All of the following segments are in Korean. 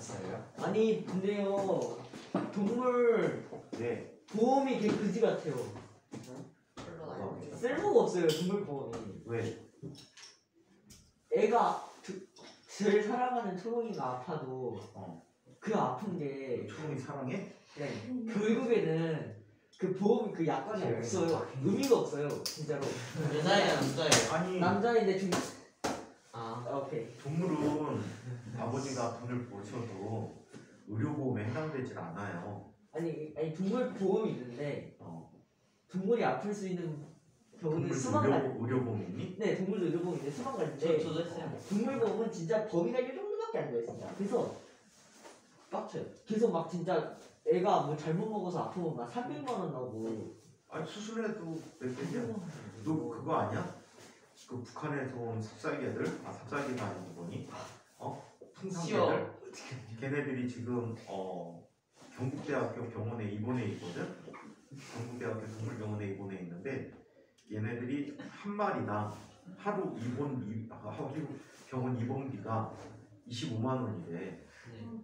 봤어요? 아니 근데요 동물 네. 보험이 되게 그지 같아요. 쓸모가 없어요 동물 보험이. 왜? 애가 제일 사랑하는 초롱이가 아파도 그 아픈 게 초롱이 사랑해? 네, 결국에는 그 보험 그 약관이 없어요. 의미가 없어요 진짜로. 여자예요 남자예요? 아니 남자인데 좀 아 오케이. 동물은 아버지가 돈을 버셔도 의료보험에 해당되질 않아요. 아니 동물 보험이 있는데 동물이 아플 수 있는 경우는 동물 수만 가지. 의료보험 있니? 네 동물도 의료보험인데 수만 가지인데 저도 했어요. 동물 보험은 진짜 범위가 이 정도밖에 안 돼요 진짜. 그래서 빡쳐요. 계속 막 진짜 애가 뭐 잘못 먹어서 아프면 막 300만 원 나오고. 아니 수술해도 몇 개냐? 너 그거 아니야? 그 북한에서 온 삽살개들? 삽살개가 아니고 뭐니? 풍산개들? 걔네들이 지금 경북대학교 병원에 입원해 있거든? 경북대학교 동물병원에 입원해 있는데 얘네들이 한 마리당 하루 병원 입원비가 25만 원이래. 네.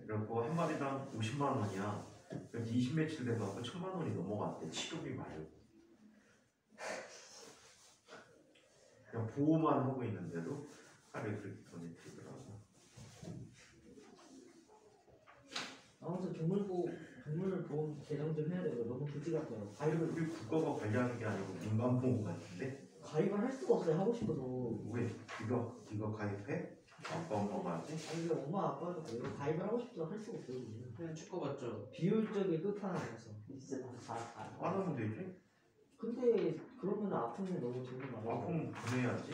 그래갖고 한 마리당 50만 원이야. 그래서 20며칠 돼갖고 1000만 원이 넘어갔대. 치료비 말고. 그냥 보호만 하고 있는데도 하루에 그렇게 돈이 들더라고. 아무튼 동물 보험 개정 좀 해야 되고 너무 그지 같아요. 가입을 우리 국가가 관리하는 게 아니고 민간 보험 같은데? 가입을 할 수가 없어요. 하고 싶어도. 왜? 네가 가입해? 아빠 엄마가 하지? 아니 근데 엄마 아빠도 그래요. 가입을 하고 싶어도 할 수가 없어요. 우리는. 그냥 축구 봤죠? 비효율적인 끝판왕이어서 진짜 다 안 하면 되지? 근데 그러면 아프면 너무 정말 많아. 아프면 보내야지.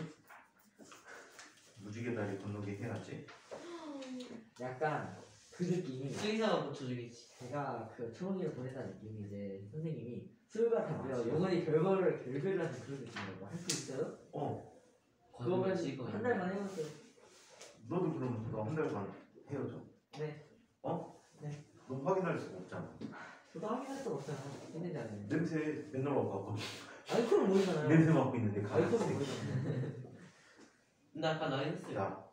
무지개 다리 건너게 해야지. 약간 그 느낌이 수의사가 붙여주겠지. 제가 그 초롱이를 보낸다는 느낌이 이제 선생님이 술과 담배와 영원히 별거를 하는 그런 느낌이라고 할 수 있어요? 그러면 한 달만 해보세요. 너도 그럼 너 한 달간 헤어져? 네. 네. 너 확인할 수가 없잖아. 저도 확인할 수 없잖아요. 했는지 안 했는지. 냄새 맨날 맡고 알코올은 모르잖아요. 냄새 맡고 있는데 알코올은 가만히 모르잖아요. 근데 아까 나 했어요. 자,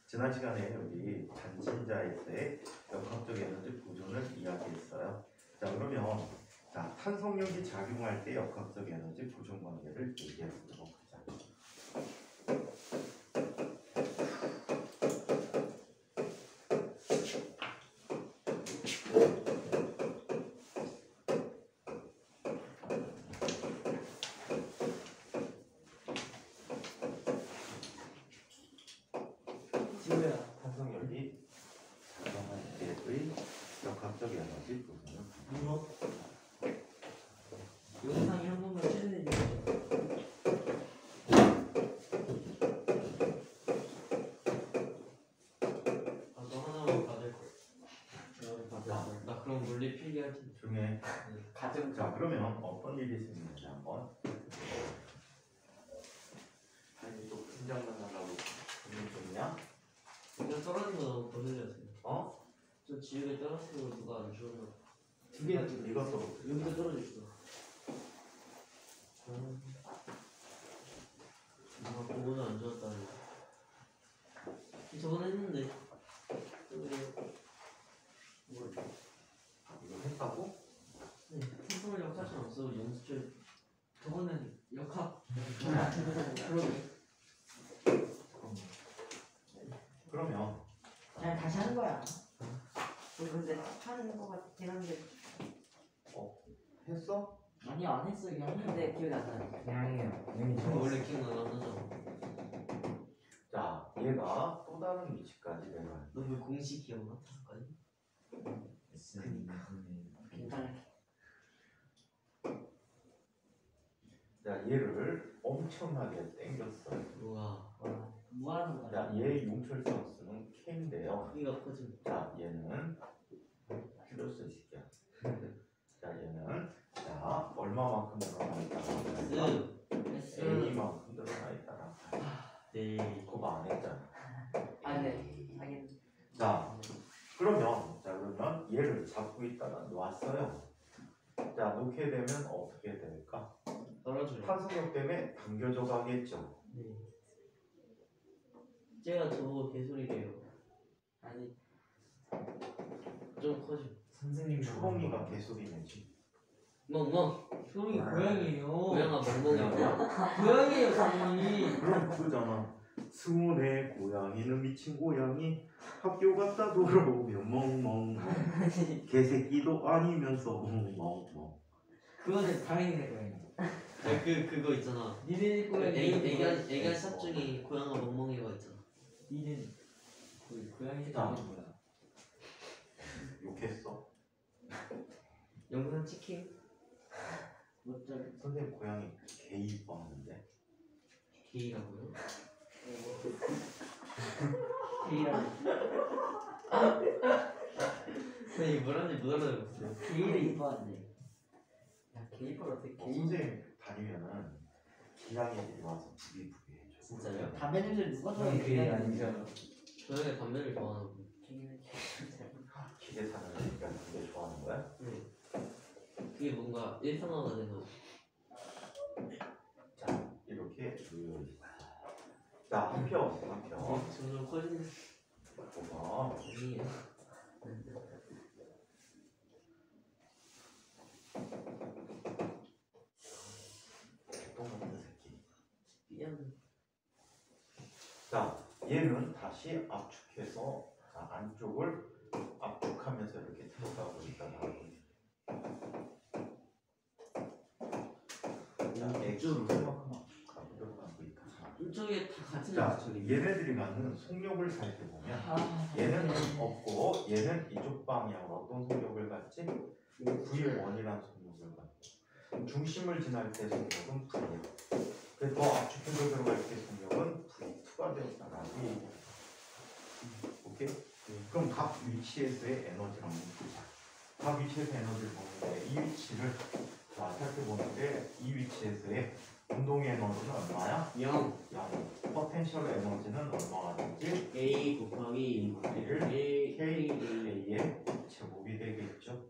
지난 시간에 여기 단신자에서의 역학적 에너지 보존을 이야기했어요. 자, 그러면 탄성력이 작용할 때 역학적 에너지 보존 관계를 얘기해 보도록 하자. 지우야. 탄성열이 작용할 때의 역학적 에너지 보존을 뭐? 영상이 한 번만 출연해 주시죠. 너 하나만 받을 거. 나 그럼 물리 필기할 텐데. 중에 가정. 자, 그러면 어떤 일이 생기는지 한번. 아니 또 분장 만나려고 분이 좋냐? 이거 떨어진 거 너무 보내드렸어요. 저 지우개 떨어뜨리고 누가 안 주웠나? 두 개나 좀 이것도 여기도 떨어졌어. 누가 그거는 안 주웠다니. 저번에 했는데. 이거 했다고? 네. 풍성을 역할은 없어. 연습실. 저거는 역학. 그러면 그냥 다시 하는 거야. 근데 하는 거 같긴 한데 했어? 아니요 안 했어 그냥 했는데 기억이 안 나요. 그냥 해요. 저 원래 기억나잖아. 자, 얘가 또 다른 위치까지 내려가요. 너왜 공식 기억 같았을까지? 괜찮아. 자, 얘를 엄청나게 당겼어요. 우와. 뭐 하는 거야? 자, 얘의 용철성 수는 K인데요. 크기가 커진. 자, 얘는 플러스 식이야. 자, 얘는 얼마만큼 늘어나 있다가 A만큼 늘어나 있다가 네. 그거 안 했잖아. 네. 하긴. 자, 그러면 얘를 잡고 있다가 놨어요. 자, 놓게 되면 어떻게 될까? 떨어져요. 탄성력 때문에 당겨져 가겠죠. 네. 제가 저보고 개소리래요. 아니 좀 커져. 선생님 초롱이가 개소리는지. 멍멍. 소름이 고양이에요. 고양아 멍멍이야. 고양이에요, 소름이. 그럼 그거잖아. 승훈의 고양이는 미친 고양이. 학교 갔다 돌아오면 멍멍. 개새끼도 아니면서 멍멍. 그거는 다행이네, 고양이. 그거 있잖아. 니네 고양이. 애가 샵 중에 고양아 멍멍이가 있잖아. 니는 고양이 자. 색깔이 뭐야? 욕했어. 영상 치킨. 어쩌면 선생님 고양이 개 이뻐하는데. 게이라고요? 게이랑 선생님 뭐라는지 못 알아들었어요. 게이를 이뻐하는데. 야, 게이 이뻐 어떻게 게이? 선생님 다니면은 기량이 와서 부비부비 해줘. 진짜요? 담배 냄새 누가 좋아해? 그건 게이 아니죠. 저녁에 담배를 좋아하고. 게이는 기대 사는 애니까 되게 좋아하는 거야? 네. 그게 뭔가 일상화가 돼서. 자 이렇게 자 한표 점점 커지는. 봐봐. 아니에요. 똥 같은 새끼. 미안. 자 얘는 다시 압축해서 자, 안쪽을 압축하면서 이렇게 들어가고 있다가 이쪽으로. 들어가고 있다. 이쪽에 다 같은 자 저기. 얘네들이 갖는 속력을 살펴보면 얘는 없고 얘는 이쪽 방향으로 어떤 속력을 갖지? V1이라는 속력을 갖고 중심을 지날 때 속력은 V야. 그래서 더 압축해서 들어갈 때 속력은 V2가 되었다라고 얘기해. 오케이? 그럼 각 위치에서의 에너지를 한번 보자. 각 위치에서 에너지를 보는데 이 위치를 자 살펴보는데 이 위치에서의 운동의 에너지는 얼마야? 0. 0. 포텐셜 에너지는 얼마가 되지? A 곱하기 1 A K의 제곱이 되겠죠.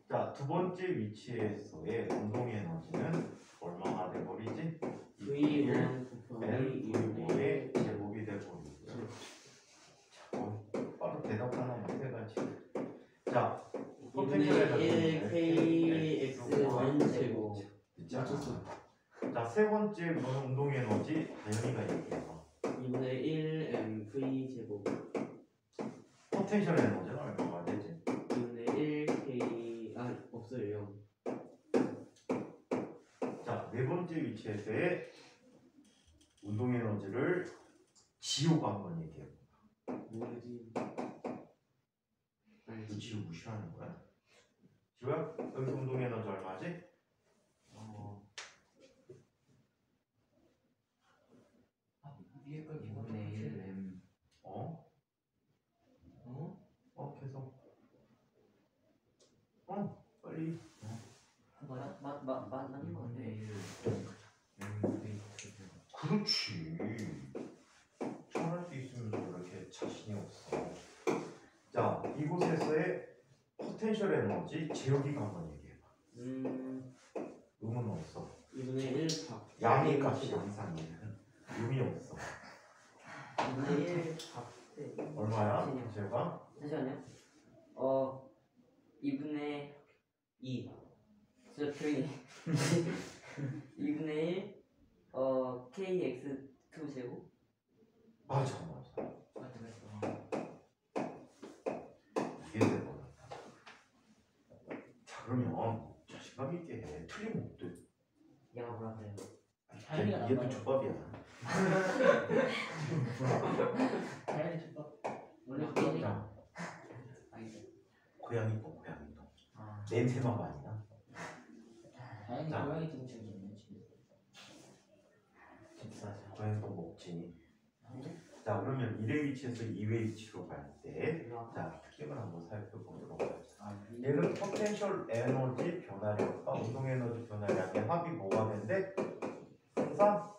자, 두 번째 위치에서의 운동 에너지는 얼마가 돼버리지? V1 곱하기 L V의 제곱이 돼버리고요. 자, 바로 대답 하나만 해가지고. 자, 포텐셜 1 KX1 제곱. 맞췄어. 자, 세 번째 운동 에너지 다현이가 얘기해봐. 2분의 1 MV 제곱. 포텐셜 에너지는 얼마가 되지? 2분의 1 K 없어요. 자, 네 번째 위치에서의 운동 에너지를 지호가 한번 얘기해. 뭐지? 너 지호 무시하는 거야? 지호야, 여기서 운동 에너지 얼마지? 위에 걸 2분의 1 M. 계속. 빨리. 맞는 거 같아. 2분의 1 M 그렇지. 잘할 수 있으면 그렇게 자신이 없어. 자, 이곳에서의 포텐셜 에너지 재혁이가 한번 얘기해봐. 음은 없어. 2분의 1 박. 양의 값이 항상 얘는 음이 없어. 2분의 1 얼마야? 재혁아? 잠시만요. 2분의 2. 저 조용히. 2분의 1 KX2 제곱. 맞아. 이게 돼버렸다. 자, 그러면 자신감 있게 해. 틀리면 어때? 야 뭐라 그래요? 얘도 족밥이야. 다현이 족밥. 원래 아, 게임이 자, 아니죠. 고양이 똥, 고양이 똥. 아, 냄새만 많이 나. 다현이 자. 고양이 등치가 있네 지금. 집사자. 고양이 똥 먹지. 자, 그러면 1의 위치에서 2의 위치로 갈 때, 자, 특징을 한번 살펴보도록 하자. 얘는 포텐셜 에너지 변화량과 운동 에너지 변화량의 합이 뭐가 된대? 항상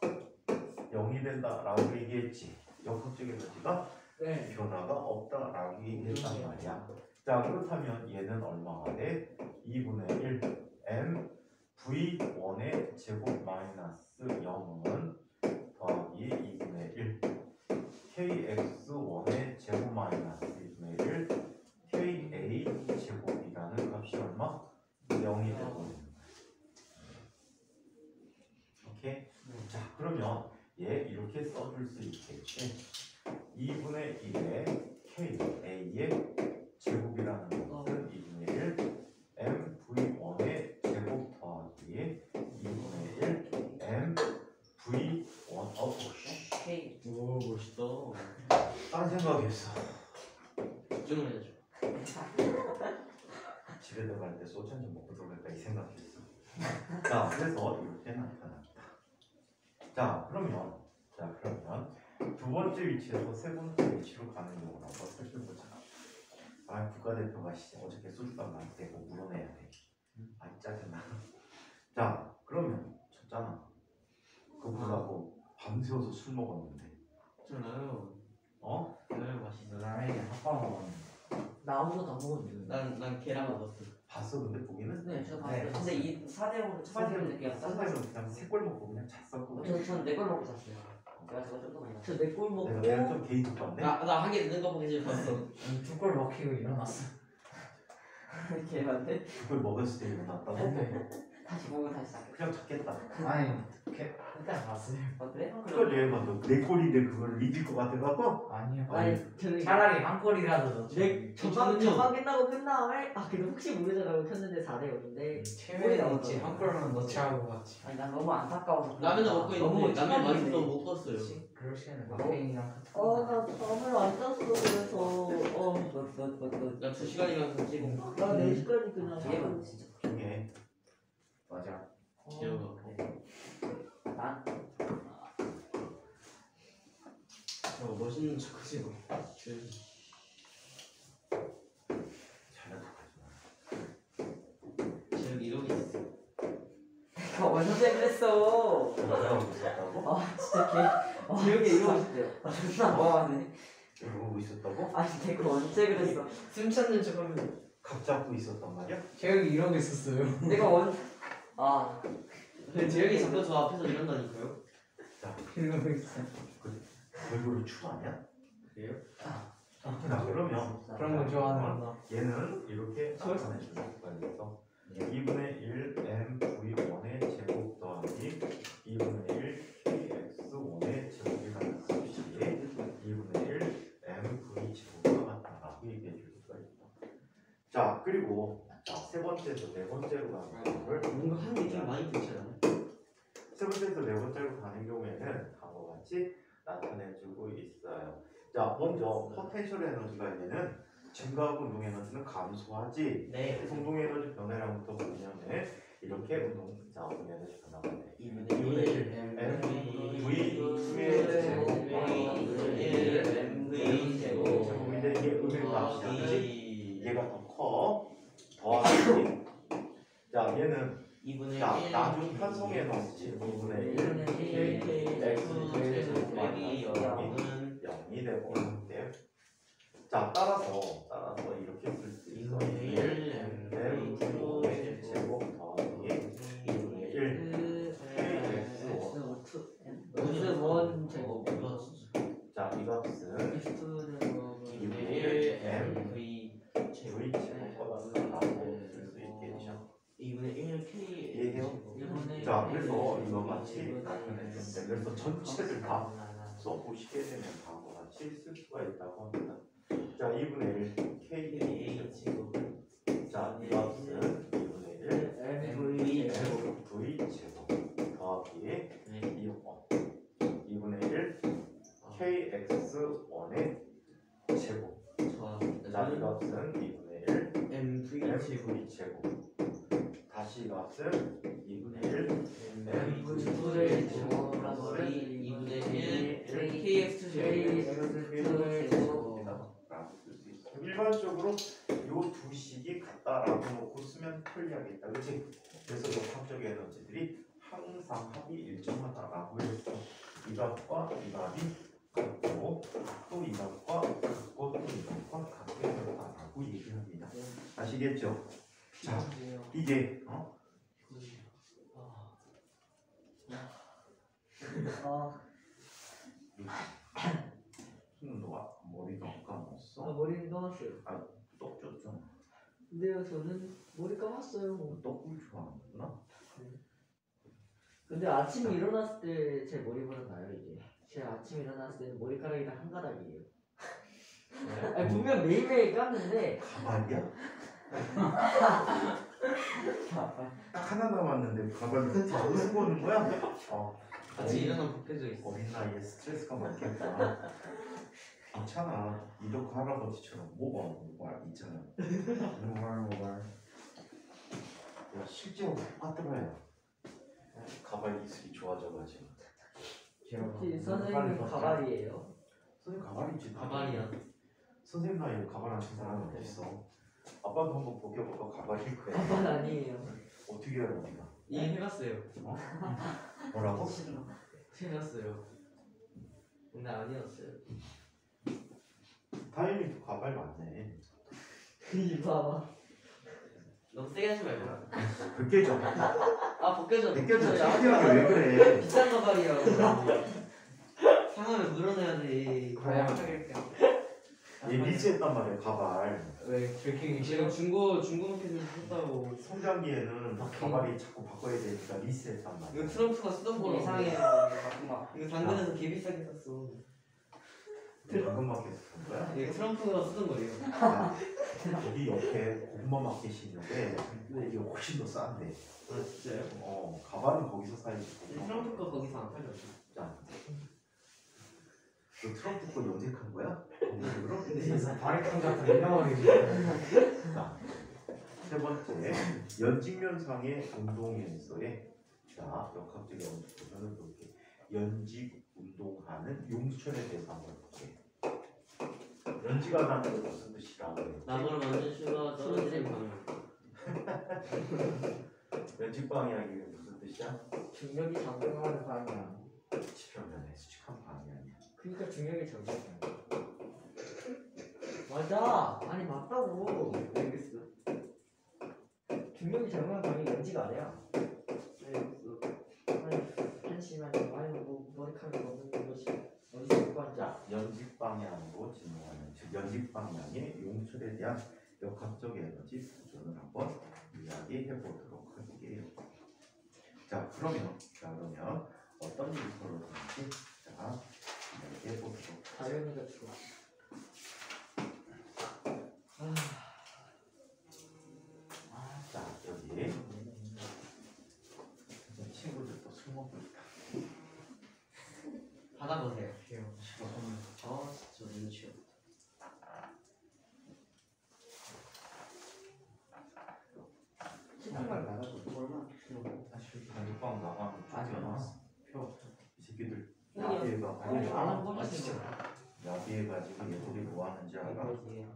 0이 된다라고 얘기했지. 역학적 에너지가 네. 변화가 없다라고 얘기했단 말이야. 자, 그렇다면 얘는 얼마가 돼? 2분의 1 m v1의 제곱 마이너스 0은 더하기 2분의 1 kx1의 제곱 마이너스 2분의 1 이렇게 써줄 수 있겠지. 2분의 1의 K, A의 제곱이라는 것은 2분의 1 MV1의 제곱 더하기 2분의 1 MV1 K. 오 멋있다. 딴 생각했어. 집중을 해야죠. 집에 들어갈 때 소주 한잔 먹고 들어갈까 이 생각했어. 자, 그래서 이렇게 나타났다. 자, 그러면 두 번째 위치에서 세 번째 위치로 가는 경우는 한번 살펴보자. 아, 국가대표가 어저께 소주값 나한테 뭐 물어내야 돼. 아, 짜증나. 자, 그러면 졌잖아. 그거 보려고 밤새워서 술 먹었는데. 저나요. 어? 나요 맛있어. 라면이 핫바 먹었는데. 나 아무것도 안 먹었는데. 난 계란 먹었어. 봤어? 근데 보기는? 네, 제가 네. 봤어요. 근데 이 4대5로 첫 번째 느낌 사장님은 그냥 세골 먹고 그냥 잤었고. 저는 4골 먹고 잤어요. 제가 저거 좀 더 많이 저 내 골 먹고 내가 좀 게이트 봤네. 나 한 개 넣는 거 보기 전에 봤어. 두골 먹히고 일어났어. 걔한테 그걸 먹었을 때 일어났다고? 다시 보고 다시 잤어. 그냥 잤겠다. 아니 그때 봤어요. 그래? 그걸 얘가 너내 꼴인데 그걸 이길 것 같아갖고. 아니요. 아니 저는 차라리 한 골이라도 넣죠. 전반 끝나고 끈 다음에 그래도 혹시 모르잖아요. 켰는데 4대 0인데 최면에 있지 한 골만 넣지 하고 갔지. 아니 난 너무 안타까워서. 라면을 먹고 있는데 라면 맛있어서 너무 못 껐어요. 그럴 시간에 막행이랑 카톡. 나 잠을 안 잤어. 그래서 나 2시간이랑 같이 먹고. 나 4시까지 그냥 얘는 진짜. 중에 맞아. 귀여워. 난 저 멋있는 척하지 마. 조용히. 잘하고 제가 이러고 있어. 내가 언제 그랬어? 가지고 있었다고? 아 진짜 기억에 이러고 있대요. 존나 뭐하네. 이러고 있었다고? 아니 내가 언제 그랬어? 숨 찾는 척하면. 각 잡고 있었단 말이야? 재혁이 이러고 있었어요. 내가 아 재혁이 자꾸 저 앞에서 이런다니까요. 이러고 있어. 얼굴이 추 아니야? 그래요? 자, 그러면 그런 거 좋아하는구나. 얘는 이렇게 나타내 줄 수가 있어. 2분의 1 MV1의 제곱 더하기 2분의 1 KX1의 제곱이라는 것이 2분의 1 MV 제곱과 같다라고 얘기해 줄 수가 있다. 자, 그리고 세 번째에서 네 번째로 가는 경우를 뭔가 한 게 좀 많이 괜찮아요. 세 번째에서 네 번째로 가는 경우에는 다음과 같이 나타내주고 있어요. 자, 먼저 포텐셜 에너지가 얘는 증가하고 운동 에너지는 감소하지. 네. 운동 에너지 변화량부터 보면은 이렇게 운동 에너지 변화가 돼. 2분의 1 MV 제곱인데 이게 음일값이야, 그렇지? 얘가 더 커. 더하기. 자, 얘는 2분의 자, 1 나중 편성 에너지 2분의 1 X 빼기 0은 0이 되고 있는데요. 자, 따라서 이렇게 쓸 수 있어. 2분의 1 MV 제곱 더하기 2분의 1 원 제곱. 자, 이 값은 2분의 1 MV V 제곱과 같다고 쓸 수 있겠죠. 2분의 1 K 이해해요? 자, 그래서 이거 같이 나타내는데 그래서 전체를 다 써보시게 되면 다음과 같이 쓸 수가 있다고 합니다. 자, 2분의 1 K 제곱. 자, 이 값은 2분의 1 MV 제곱 V 제곱 더하기 2분의 1 KX1의 제곱. 자, 이 값은 2분의 1 MV 제곱 MV 제곱. 다시 이 값은 2분의 1 MV MV 제곱 플러스 플러스 2분의 1 KX 제곱 라고 쓸 수 있어. 일반적으로 요 두 식이 같다라고 놓고 쓰면 편리하겠다, 그렇지? 그래서 역학적 에너지들이 항상 합이 일정하다라고 했어. 이 값과 이 값이 같고 또 이 값과 같고 또 이 값과 같게 되었다라고 얘기합니다. 아시겠죠? 자, 이게 너가 머리가 안 감았어? 머리는 감았어요. 떡 줬죠? 근데요 저는 머리 감았어요. 떡을 좋아하는구나. 근데 아침에 일어났을 때 제 머리보다 나요 이게. 제가 아침에 일어났을 때는 머리카락이 다 한 가닥이에요. 아니, 분명 매일매일 깠는데 가발이야? 딱 하나 남았는데 가발을 다 쓰고 오는 거야? 같이 일어나면 벗겨져 있어. 어린 나이에 스트레스가 많겠다. 괜찮아. 이덕 할아버지처럼 모발 있잖아. 모발. 야, 실제로 똑같더라요. 가발 이슬이 좋아져가지고. 혹시 선생님 가발이에요? 선생님 가발이지. 가발이야. 선생님 나이에 가발 안 쓴 사람이 어딨어. 아빠도 한번 벗겨볼까? 가발일 거야. 가발 아니에요. 어떻게 해요 우리가? 예, 해봤어요. 뭐라고? 해봤어요. 근데 아니었어요. 다행히 가발 맞네. 이거 봐봐. 너무 세게 하지 말고. 벗겨져. 아 벗겨져. 벗겨져. 야, 신기하게 왜 그래? 비싼 가발이야. 상하면 물어내야 돼. 얘 리스했단 말이야 가발. 왜 그렇게 지금 중고마켓에서 샀다고. 성장기에는 가발이 자꾸 바꿔야 되니까 리스했단 말이야. 이거 트럼프가 쓰던 거라고. 이상해요. 이거 당근에서 개 비싸게 샀어. 당근마켓에서 산 거야? 이거 트럼프가 쓰던 거예요. 여기 옆에 고구마 마켓이 있는데 근데 이게 훨씬 더 싼데. 아 진짜요? 가발은 거기서 사야지. 트럼프 거 거기서 안 팔렸어. 자, 너 트럼프 거 염색한 거야? 바리깡 같은 유명하게. 자, 세 번째 연직면상의 운동연소에 자 역학적인 연습보다는 이렇게 연직 운동하는 용수철에 대해서 한번 볼게요. 연직하다는 게 무슨 뜻이라고 해요? 나무를 만든 슈가 떨어지는 방향. 연직 방향이 무슨 뜻이야? 중력이 작용하는 방향. 지평면에 수직한 방향이야. 그러니까 중력이 작용하는 맞아. 아니 맞다고. 알겠어. 중력이 작용하는 방향이 연지가 아니야. 알겠어. 아니 한심하게 많이 보고 머리카락이 없는 것이 어디서 듣고 앉아. 자, 연직 방향으로 진행하는 즉 연직 방향의 용출에 대한 역학적 에너지 구조를 한번 이야기해 보도록 할게요. 자, 그러면 어떤 일이 벌어지는지 자 이야기해 보도록. 다현이가 죽어. 자, 여기 친구들 또 술 먹고 있다. 받아보세요. 아 진짜 너무 취업. 정말 나가도 얼마나 사실 단톡방 나가면 아직 안 나왔어. 이 새끼들 아니, 야비해가 아니 안 아 보내신 진짜. 거야. 야비해가지고 얘들이 뭐 하는지 알아? 이거지.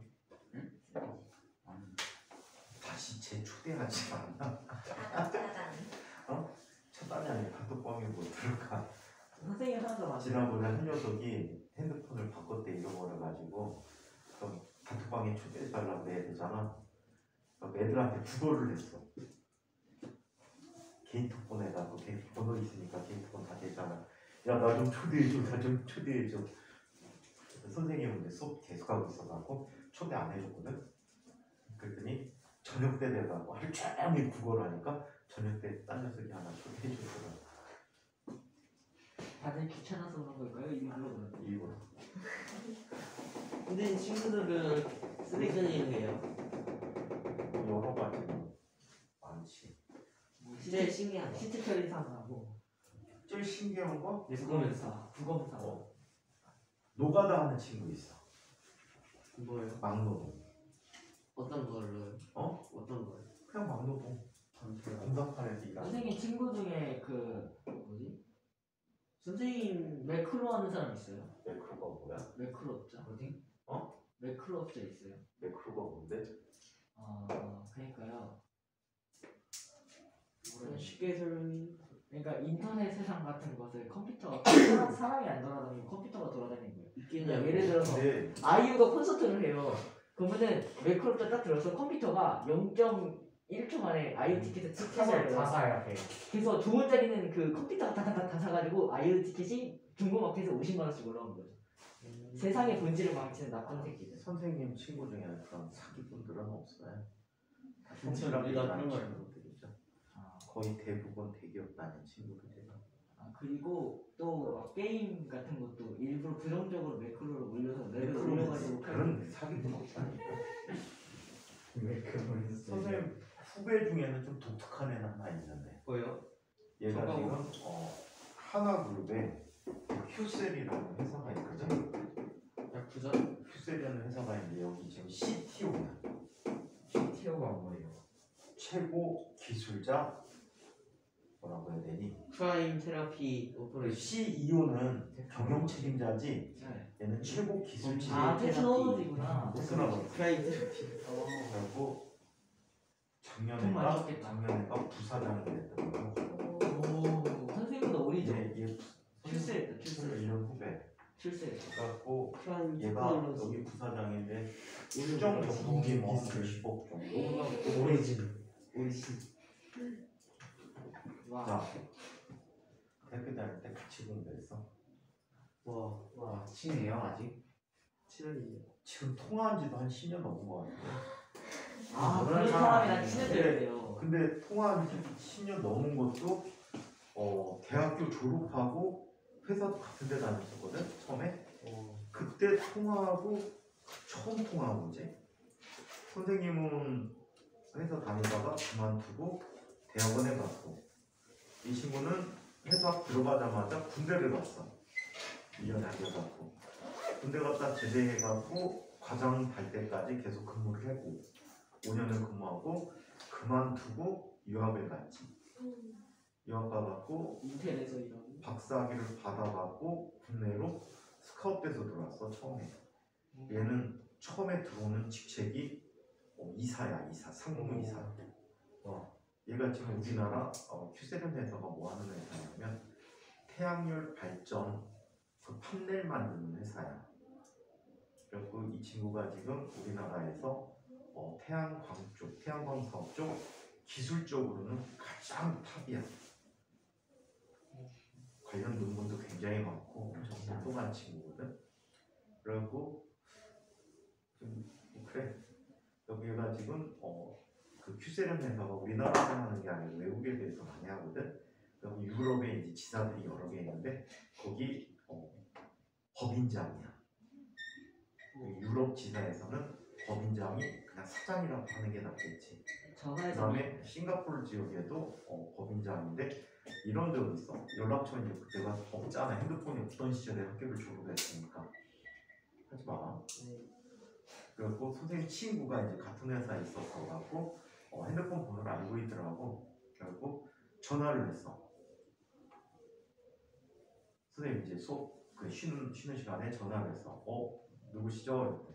다시 재초대하지 않나? 차단. 차단이 아니라 단톡방에 못 들어가. 선생님 하나도 맞아. 지난번에 한 녀석이 핸드폰을 바꿨대 잃어버려가지고 그럼 단톡방에 초대해달라고 해야 되잖아. 그럼 애들한테 부도를 했어. 개인톡폰에다 뭐 개인 번호 있으니까 개인톡폰 다 되잖아. 야 나 좀 초대해줘, 나 좀 초대해줘. 선생님은 이제 수업 계속하고 있어가지고 초대 안 해줬거든. 그랬더니 저녁 때 돼가고 하루 종일 국어를 하니까 저녁 때 딴 녀석이 하나 초대해주더라고. 다들 귀찮아서 그런 걸까요? 일부러 그런 거. 이거 근데 친구들은 쓰레기전이 해요. 여러 가지는 많지. 진짜 신기하네. 시트 처리상하고 제일 신기한 거 국어면사. 국어면사. 노가다 하는 친구 있어. 뭐예요? 막노동. 어떤 걸로요? 어? 어떤 거요? 그냥 막노동. 공사판에서 일하는. 선생님 친구 중에 그 뭐지? 선생님 매크로 하는 사람 있어요? 매크로가 뭐야? 매크로업자. 어디? 매크로업자 있어요? 매크로가 뭔데? 그러니까요. 쉽게 설명이. 그러니까 인터넷 세상 같은 것을 컴퓨터가 사람이 안 돌아다니고 컴퓨터가 돌아다니는 거예요. 있겠냐고. 예를 들어서 근데 아이유가 콘서트를 해요. 그러면은 매크로업자 딱 들어서 컴퓨터가 0.1초 만에 아이유 티켓을 측정해요. 다 사야 돼. 그래서 좋은 자리는 그 컴퓨터가 다 사가지고 아이유 티켓이 중고마켓에서 50만 원씩 올라오는 거죠. 세상의 본질을 망치는 나쁜 새끼들. 선생님 친구 중에 그런 사기꾼들은 없어요. 다 진짜 성실하게 우리가 일하는 그런 걸 친구들이죠. 거의 대부분 대기업 다니는 친구들이라. 그리고 또 게임 같은 것도 일부러 부정적으로 매크로를 올려서 레벨을 매크로 올려가지고 그런 사기꾼 없다니까. 왜 그걸 했어요? 선생님 후배 중에는 좀 독특한 애는 하나 있는데 뭐요? 얘가 잠깐만. 지금 하나그룹에 휴셀이라는 회사가 있거든. 야쿠자? 휴셀이라는 회사가 있는데 여기 지금 CTO야. CTO가 뭐예요? 최고 기술자 뭐라고 해야 되니? 프라임 테라피 오퍼레이션. CEO는 경영 책임자지. 네. 얘는 최고 기술자. 아 테크놀로지구나. 테크놀로지. 프라임 테라피. 그리고 돈 많이 받겠다. 작년에가 부사장이 됐던 거고. 오 선생님보다 어리죠? 얘 출세했다 출세 1년 후배. 출세. 그래갖고 프라임 얘가 테크놀로지. 여기 부사장인데 추정 연봉이 뭐 10억 정도. 오리진. 오리진. 와. 자, 대학교 다닐 때 같이 공부했어. 와. 친해요 아직? 친하게. 지금 통화한 지도 한 10년 넘은 것 같아. 아 그런 그런 사람이랑 사람이 친해져야 돼요. 근데 통화한 지 10년 넘은 것도 대학교 졸업하고 회사도 같은 데 다녔었거든 처음에. 그때 통화하고 처음 통화한 거지. 선생님은 회사 다니다가 그만두고 대학원에 갔고 이 친구는 회사 들어가자마자 군대를 갔어. 1년 아껴갖고 군대 갔다 제대해갖고 과장 달 때까지 계속 근무를 했고 5년을 근무하고 그만두고 유학을 갔지. 유학 가갖고 인텔에서 일하고. 박사학위를 받아갖고 국내로 스카웃돼서 들어왔어 처음에. 얘는 처음에 들어오는 직책이 이사야. 이사 상무 이사. 얘가 지금 우리나라 큐세련 회사가 뭐 하는 회사냐면 태양열 발전 그 판넬 만드는 회사야. 그리고 이 친구가 지금 우리나라에서 태양광 쪽, 태양광 사업 쪽 기술적으로는 가장 탑이야. 관련 논문도 굉장히 많고 엄청 똑똑한 친구거든. 그리고 좀 그래. 여기가 지금 그 큐세련 회사가 우리나라에서 하는 게 아니고 외국에 대해서 많이 하거든. 그리고 유럽에 이제 지사들이 여러 개 있는데 거기 법인장이야. 유럽 지사에서는 법인장이 그냥 사장이라고 하는 게 낫겠지. 그 다음에 싱가포르 지역에도 법인장인데 이런 적이 있어. 연락처는 이제 내가 없잖아. 핸드폰이 없던 시절에 학교를 졸업했으니까 하지 마. 그리고 선생님 친구가 이제 같은 회사에 있었어 갖고 핸드폰 번호를 알고 있더라고. 그리고 전화를 했어. 선생님 이제 수업 그 쉬는 시간에 전화를 했어. 누구시죠?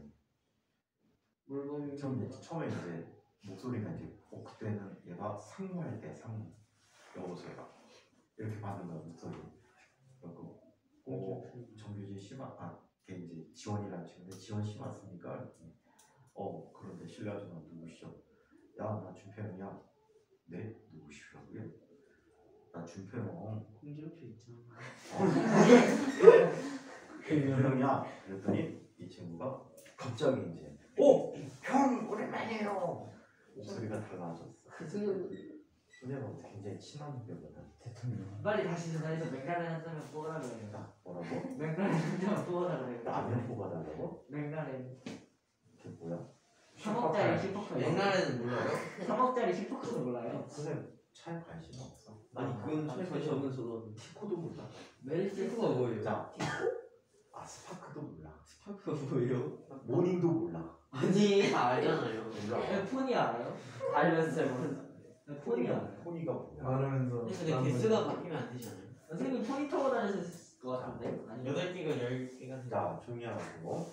그랬더니 처음에 이제 목소리가 이제 그때는 얘가 상무할 때 상무 여보세요 이렇게 받는 거야 목소리. 그리고 정규진 씨 걔 이제 지원이라는 친구인데 지원 씨 맞습니까? 그랬더니 그런데 실례하지만 누구시죠? 야 나 준표형이야. 네? 누구시라고요? 나 준표형. 홍준표 있잖아. 준표형이야. 그랬더니 이 친구가 갑자기 이제 형 오랜만이에요. 목소리가 달라졌어. 선생님하고 굉장히 친한 후배거든. 대통령. 빨리 다시 전화해서 맥라렌 한 잔을 뽑아라 그래요. 뭐라고? 맥라렌 한 잔을 뽑아라 그래요. 라면 뽑아달라고? 맥라렌 그게 뭐야? 3억짜리 슈퍼카. 옛날에는 몰라요? 3억짜리 슈퍼카도 몰라요. 선생님 차에 관심 없어. 아니 그건 차에 관심 없는 저도. 티코도 몰라. 멜시프가 뭐예요? 자, 스파크도 몰라. 스파크가 뭐예요? 모닝도 몰라. 아니 다 알잖아요. 몰라. 폰이 알아요? 알면서 잘 모르는. 폰이 알아요. 포니가 뭐야? 말하면서. 근데 개수가 바뀌면 안 되잖아요. 선생님 폰이 타고 다니셨을 것 같은데? 아니요. 8개가 10개가 자, 조용히 하고.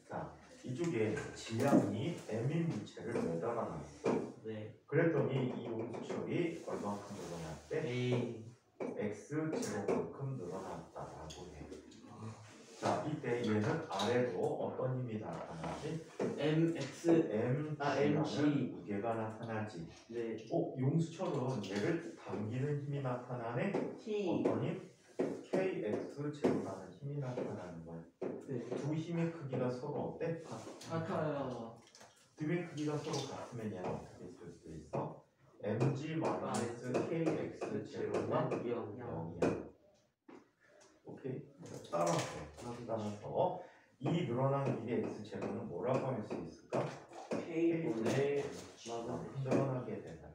자, 이쪽에 질량이 m인 물체를 매달아놨어. 네. 그랬더니 이 온수철이 얼마큼 늘어났대? A x 제곱만큼 늘어났다라고 해. 자, 이때 얘는 아래로 어떤 힘이 나타나지? MX mg라는 무게가 나타나지. 네. 용수철은 얘를 당기는 힘이 나타나네? T 어떤 힘? kx 제곱라는 힘이 나타나는 거야. 네. 두 힘의 크기가 서로 어때? 같아요. 두 힘의 크기가 서로 같으면 얘는 어떻게 쓸 수 있어? mg kx 제곱은 0이야. 따라서 이 늘어난 길이 x 제곱은 뭐라고 할 수 있을까? K분의 늘어나게 되잖아.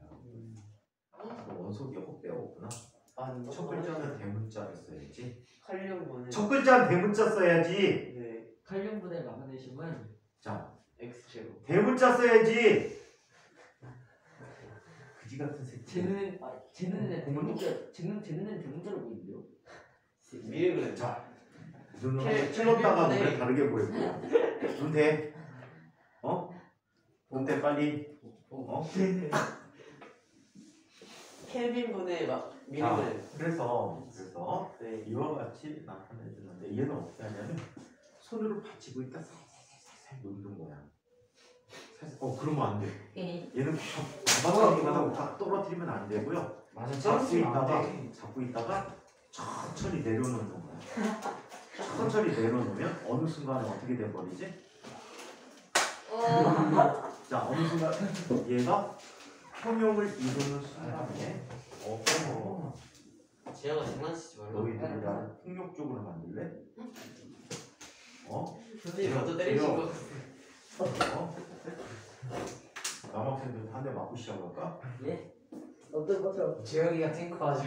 원소기 혹 빼왔구나. 첫 글자는 대문자를 써야지. 칼륨분의 첫 글자는 대문자 써야지. 네 칼륨분의 마그네슘은 자, X제곱. 대문자 써야지. 그지 같은 새끼. 쟤는 대문자로 보이는데요? 위에 그래. 자, 눈을 켈- 한번 찔렀다가 켈빈분의- 눈에 다르게 보이고. 눈 대. 눈 대 빨리. 켈빈분의 자, 미리그램. 그래서 네. 이와 같이 나타내주는데 얘는 어떻게 하냐면 손으로 받치고 있다 살살살살 놓는 거야. 살살. 그러면 안 돼. 얘는 잡아당기만 하고 딱 떨어뜨리면 안 되고요. 맞아. 잡고 있다가 천천히 내려놓는 거야. 천천히 내려놓으면 어느 순간에 어떻게 돼버리지? 자, 어느 순간 얘가 평형을 이루는 순간에 지아가 장난치지 말라고. 너희들이랑 폭력적으로 만들래? 선생님 먼저 때리신 거. 남학생들 한 대 맞고 시작할까? 예? 어떨 것처럼 재혁이가 탱커하죠.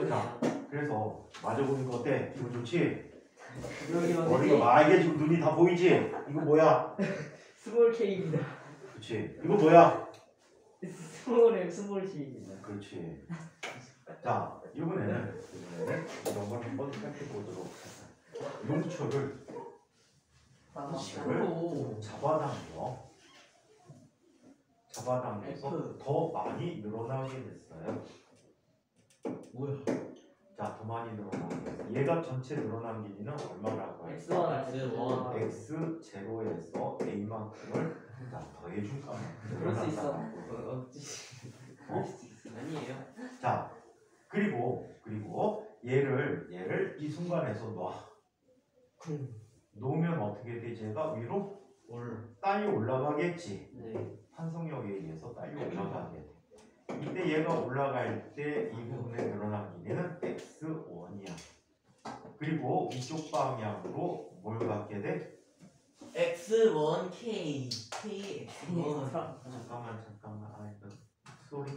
자, 그래서 맞아보는 거 어때? 기분 좋지? 여기 머리가 이게 지금 눈이 다 보이지? 이거 뭐야? 스몰 K입니다. 그렇지. 이거 뭐야? 스몰 C입니다. 그렇지. 자, 이번에는 이런 걸 한번 살펴보도록 하겠습니다. 용초를 잡아당겨서 더 많이 늘어나게 됐어요. 뭐야? 자, 더 많이 늘어나게 됐어요. 얘가 전체 늘어난 길이는 얼마라고 할까? X1 X0에서 A만큼을 더해준 거야. 그럴 수 있어. 아니에요. 자, 그리고 얘를 이 순간에서 놓으면 어떻게 되지? 얘가 위로 딸이 올라가겠지. 네. 탄성력에 의해서 딸이 올라가게 돼. 이때 얘가 올라갈 때 이 부분에 늘어난 길이는 x1이야. 그리고 이쪽 방향으로 뭘 갖게 돼? X1 K X1. 잠깐만. 소리.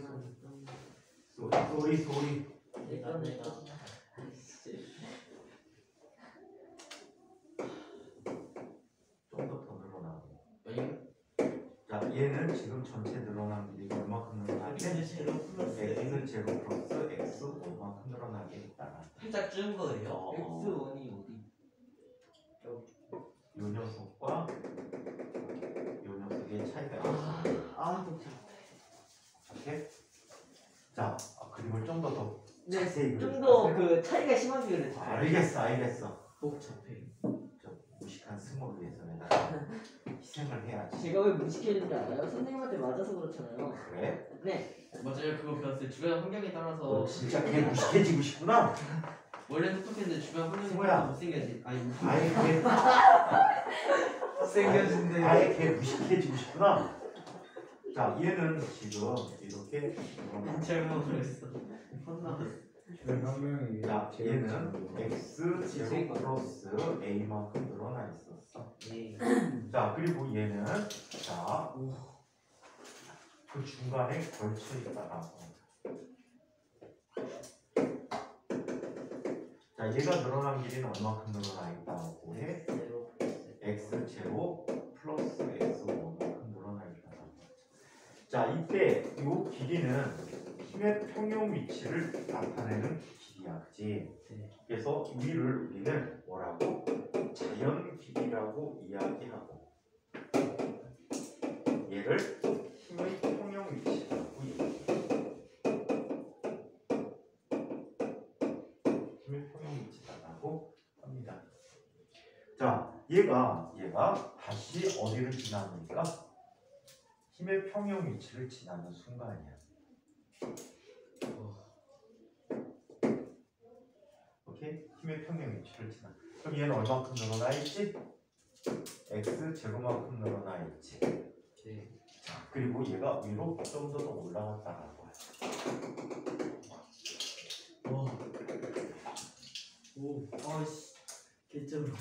내가 좀 더 늘어나고. 아니 자, 얘는 지금 전체 늘어난 길이 얼마큼 늘어나게? X0 플러스 x는 제로 플러스 x 5만큼 늘어나게 했다. 살짝 준 거예요. X1이 어디? 요 녀석과 요 녀석의 차이가 있어. 오케이? 자, 그림을 좀 더 자세히 좀 그려줄까? 더 그 차이가 심하게 그랬죠. 알겠어. 복잡해. 저 무식한 스몰을 위해서 내가 희생을 해야지. 제가 왜 무식해진지 알아요? 선생님한테 맞아서 그렇잖아요. 그래? 네. 맞아요. 그거 배웠어요. 주변 환경에 따라서 너 진짜 걔 무식해지고 싶구나? 원래는 똑똑했는데 주변 환경에 승호야. 따라서 못생겨지. 아니 생겨진대. 아예 걔 무식해지고 싶구나? 자, 얘는 지금 이렇게 잘못 그랬어. 혼나왔어. 자, 얘는 x 제곱 플러스 a만큼 늘어나 있었어. 예. 자, 그리고 얘는 자, 그 중간에 걸쳐 있다라고. 자, 얘가 늘어난 길이는 얼마큼 늘어나 있다고 해? x 제곱 플러스 x 5만큼 늘어나 있다라고. 자, 이때 이 길이는 힘의 평형 위치를 나타내는 길이야, 그치? 그래서 위를 우리는 뭐라고? 자연 길이라고 이야기하고 얘를 힘의 평형 위치라고 얘기해. 힘의 평형 위치라고 합니다. 자, 얘가 다시 어디를 지나니까 힘의 평형 위치를 지나는 순간이야. 오케이? 힘의 평형 위치를 지나. 그럼 얘는 얼마큼 늘어나 있지? x 제로만큼 늘어나 있지. 네. 자, 그리고 얘가 위로 좀 더 올라갔다라고 하죠. 오. 아이씨. 1점으로.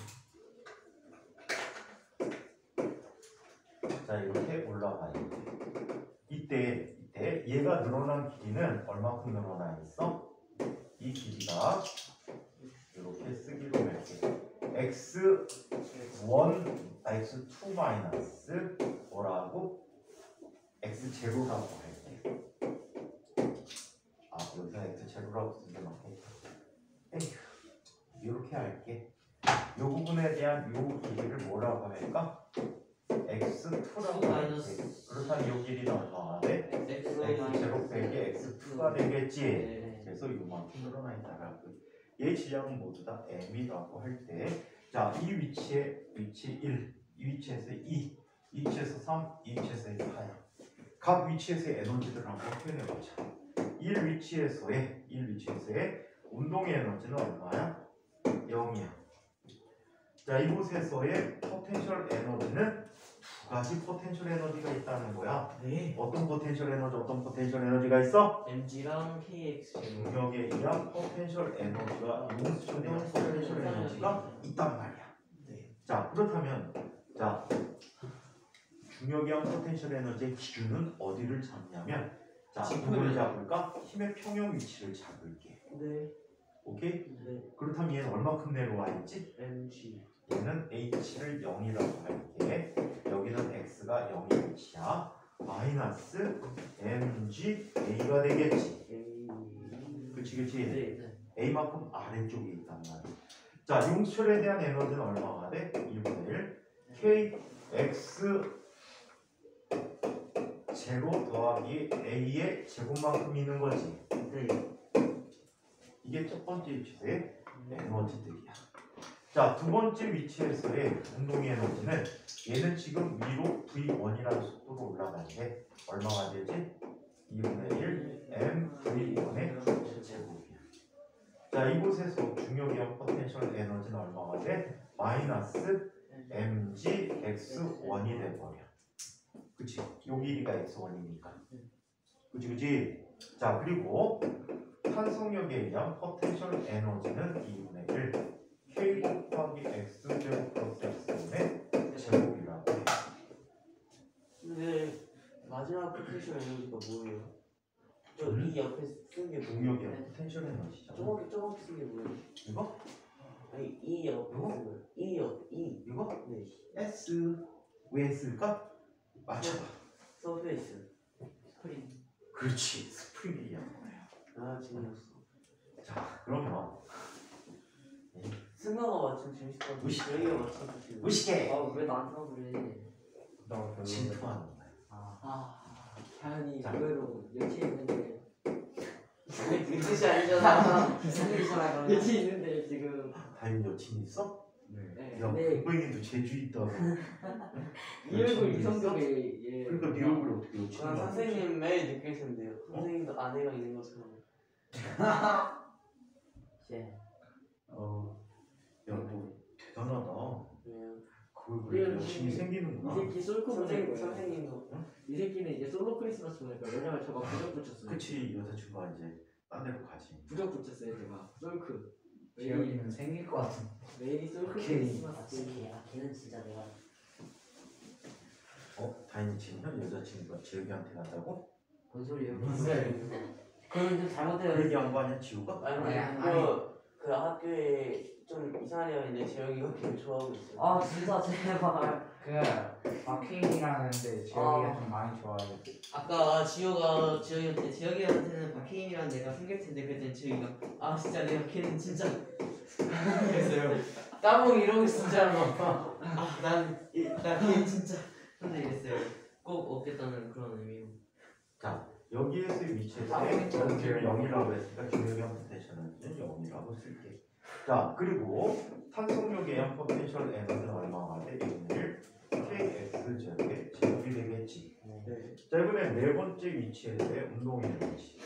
자 이렇게 올라가요. 이때 얘가 늘어난 길이는 얼마큼 늘어나 있어? 이 길이가 이렇게 쓰기로 할게. x1, x2 마이너스 뭐라고? x제로라고 할게. 아 여기서 x제로라고 쓰지 말게. 이렇게 할게. 이 부분에 대한 이 길이를 뭐라고 할까? x2라고 할게. 그렇다면 이 길이는 얼마가 돼? x0 빼기 x2가 되겠지. 네. 그래서 이만큼 늘어나 있다라고. 얘 질량은 모두 다 m이라고 할 때, 자, 이 위치에 위치 1, 이 위치에서 2, 이 위치에서 3, 이 위치에서 4야. 각 위치에서의 에너지들을 한번 표현해보자. 1 위치에서의 운동의 에너지는 얼마야? 0이야. 자, 이곳에서의 포텐셜 에너지는 두 가지 포텐셜 에너지가 있다는 거야. 네. 어떤 포텐셜 에너지가 있어? mg랑 kx 제곱. 중력에 의한 포텐셜 에너지와 이온수준에 의한 포텐셜 에너지가 있단 말이야. 네. 자, 그렇다면 자, 중력에 의한 포텐셜 에너지의 기준은 어디를 잡냐면, 자, 누구를 잡을까? 힘의 평형 위치를 잡을게. 네. 오케이? 네. 그렇다면 얘는 얼마큼 내려와 있지? mg. 얘는 h를 0이라고 할게. 여기는 x가 0의 위치야. 마이너스 mg a가 되겠지. 그치. 네. a만큼 아래쪽에 있단 말이야. 자, 융철에 대한 에너지는 얼마가 돼? 1분의 1 kx 제로 더하기 a의 제곱만큼 있는 거지. 네. 이게 첫 번째 위치에서의 에너지들이야. 자, 두 번째 위치에서의 운동의 에너지는 얘는 지금 위로 v1이라는 속도로 올라가는데 얼마가 되지? 2분의 1 mv1의 제곱이야. 자, 이곳에서 중력이온 포텐셜 에너지는 얼마가 돼? 마이너스 mg x1이 돼버려. 그치? 요 길이가 x1이니까. 그치? 자, 그리고 탄성력에 의한 포텐셜 에너지는 2분의 1 k 곱하기 x0 플러스 x분의 제곱이라고 해. 근데 마지막 포텐셜 에너지가 뭐예요? 저 이 옆에 쓴 게 중력의 뭐예요? 포텐셜 에너지잖아. 조금씩 쓴 게 뭐예요? 이거? 아니 이 옆에 이거? 쓴 거. 이. 이거? 네. S 왜 S일까? 맞춰봐. 서페이스. 스프링. 그렇지. 스프링이야. 아 재밌었어. 자, 그러면 승가가 맞추면 재밌을 것 같아. 무식. 저희가 맞추면 재밌을 무식해. 아왜 나한테 그래? 너 별로. 질투하는 거야. 다현이 자. 의외로 여친 있는데 그 뜻이 아니잖아. 이상이잖아. 여친 있는데 지금. 다임 여친 있어? 네. 야, 근데 공부에도 제주 있다고. 이 얼굴 이성적에 얘. 그러니까 네 얼굴 어떻게 여친이 전 선생님 매일 느낄 텐데요. 선생님도 아내가 있는 것처럼. 예. 야, 너 대단하다. 왜요? 그 얼굴에 여친이 이 생기는구나. 새끼 솔코 보낼 거야. 선생님도. 이 새끼는 이제 솔로 크리스마스 보낼 거야. 왜냐면 저가 부적 붙였어요. 그치, 여자친구가 이제 딴 데로 가지. 부적 붙였어요 제가. 솔크. 기억이는 생길 것 같은. 메일이 솔크 오케이. 크리스마스. 걔는 진짜 내가 다인이 지금 현 여자친구가 지혁이한테 간다고? 뭔 소리예요? 그건 좀 잘못되어 그 얘기한 거 아니야, 지우가? 아니 그 학교에 좀 이상한 애가 있는데 재영이가 걔를 좋아하고 있어요. 아 진짜 제발 그 박혜인이라는데 재혁이가 좀 많이 좋아해요. 아까 지영이한테 재영이한테는 박혜인이라는 애가 생길 텐데 그랬더니 재영이가 아 진짜 내가 걔는 진짜 그랬어요. 까먹 이러고 진짜로 아난 걔는 진짜 근데 이랬어요. 꼭 얻겠다는 그런 의미로. 자, 여기에서의 위치에서 아, 저는 지금 0이라고 했으니까 중력의 포텐셜은 0이라고 쓸게. 자, 그리고 탄성력의 양 포텐셜 에너지는 얼마가 돼? 1 kx 제곱의 제곱이 되겠지. 네. 자, 이번에 네 번째 위치에서의 운동의 에너지.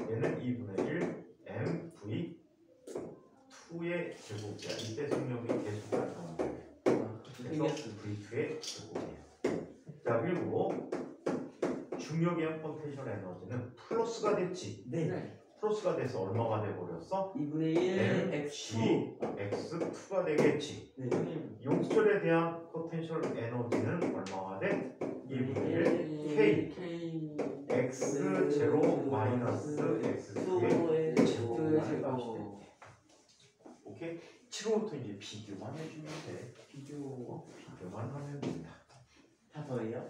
얘는 2분의 1 mv 2의 제곱이야. 이때 속력이 계속 발생하는 거야. 그래서 V2의 제곱이야. 자, 그리고 중력의 양 포텐셜 에너지는 플러스가 됐지. 네. 플러스가 돼서 얼마가 돼버렸어? 2분의 1 mg x2가 되겠지. 네. 용수철에 대한 포텐셜 에너지는 얼마가 돼? 2분의 1 k x0 마이너스 x2의 제곱을 해가시 돼. 오케이? 치료부터 이제 비교만 해주면 돼. 비교만 하면 된다. 다 더해요?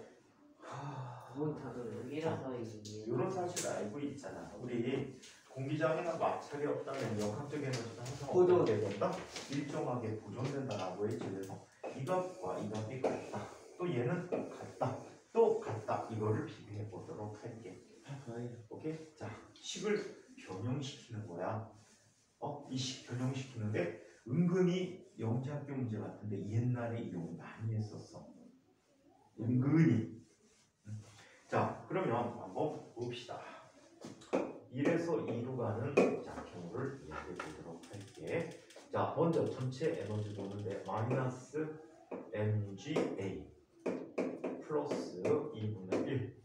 뭔다 그래요. 여기라서 이게 이런 사실 알고 있잖아. 우리 공기장애나 마찰이 없다면 역학적 에너지는 항상 보존. 어떻게 된다? 일정하게 보존된다라고 했지. 그래서 이 값과 이 값이 같다. 또 얘는 같다. 또 같다. 이거를 비교해 보도록 할게. 다 더해요. 오케이? 자, 식을 변형시키는 거야. 이 식 변형시키는데 은근히 영재학교 문제 같은데 옛날에 이용 많이 했었어. 은근히. 자, 그러면 한번 봅시다. 1에서 2로 가는 경우를 이야기해 보도록 할게. 자, 먼저 전체 에너지 보는데 마이너스 mga 플러스 2분의 1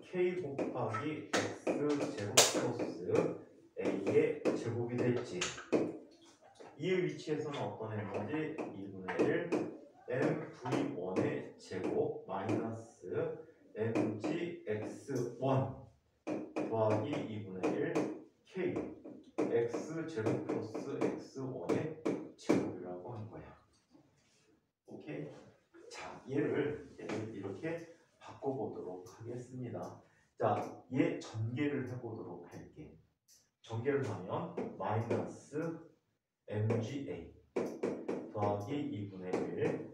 k 곱하기 x 제곱 플러스 a의 제곱이 됐지. 이의 위치에서는 어떤 에너지? 2분의 1 mv1의 제곱 마이너스 mgx1 더하기 2분의 1 k x 제곱 플러스 x1의 제곱이라고 한 거야. 오케이? 자, 얘를 이렇게 바꿔보도록 하겠습니다. 자, 얘 전개를 해보도록 할게. 전개를 하면 마이너스 mga 더하기 2분의 1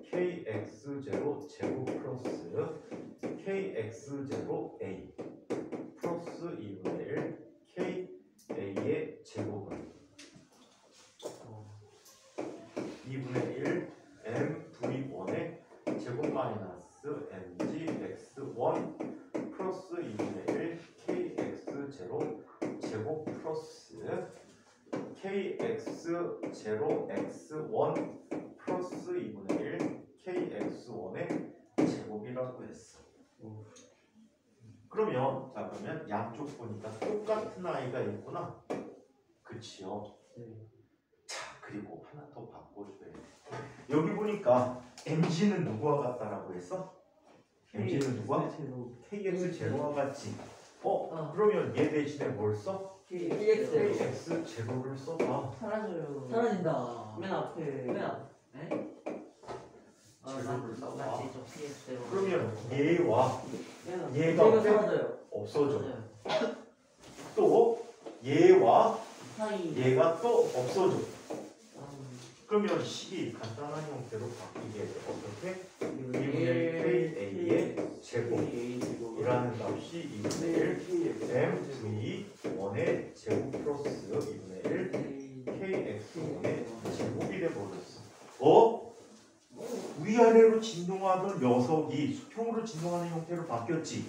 kx0 제곱 플러스 kx0a 플러스 2분의 1 ka의 제곱은 2분의 1 mv1의 제곱 마이너스 mgx1 플러스 2분의 1 kx0 제곱 플러스 kx0x1 플러스 2분의 1 kx1의 제곱이라고 했어. 그러면 양쪽 보니까 똑같은 아이가 있구나. 그치요? 자, 그리고 하나 더 바꿔줘야 돼. 여기 보니까 mg는 누구와 같다라고 했어? mg는 누구와? kx 제로와 같지. 그러면 얘 대신에 뭘 써? kx 제로를 써봐. 사라져요. 사라진다. 맨 앞에. 맨 앞. 제로를 써봐. 맞지, 저 PS대로. 그러면 얘와 맨 앞에. 얘가 얘가 사라져요. 없어져. 맞아요. 또 얘와 사이. 얘가 또 없어져. 그러면 식이 간단한 형태로 바뀌게 돼. 어떻게? 2분의 1 ka의 제곱이라는 값이 2분의 1 mv1의 제곱 플러스 2분의 1 kx1의 제곱이 돼버렸어. 위아래로 진동하던 녀석이 수평으로 진동하는 형태로 바뀌었지.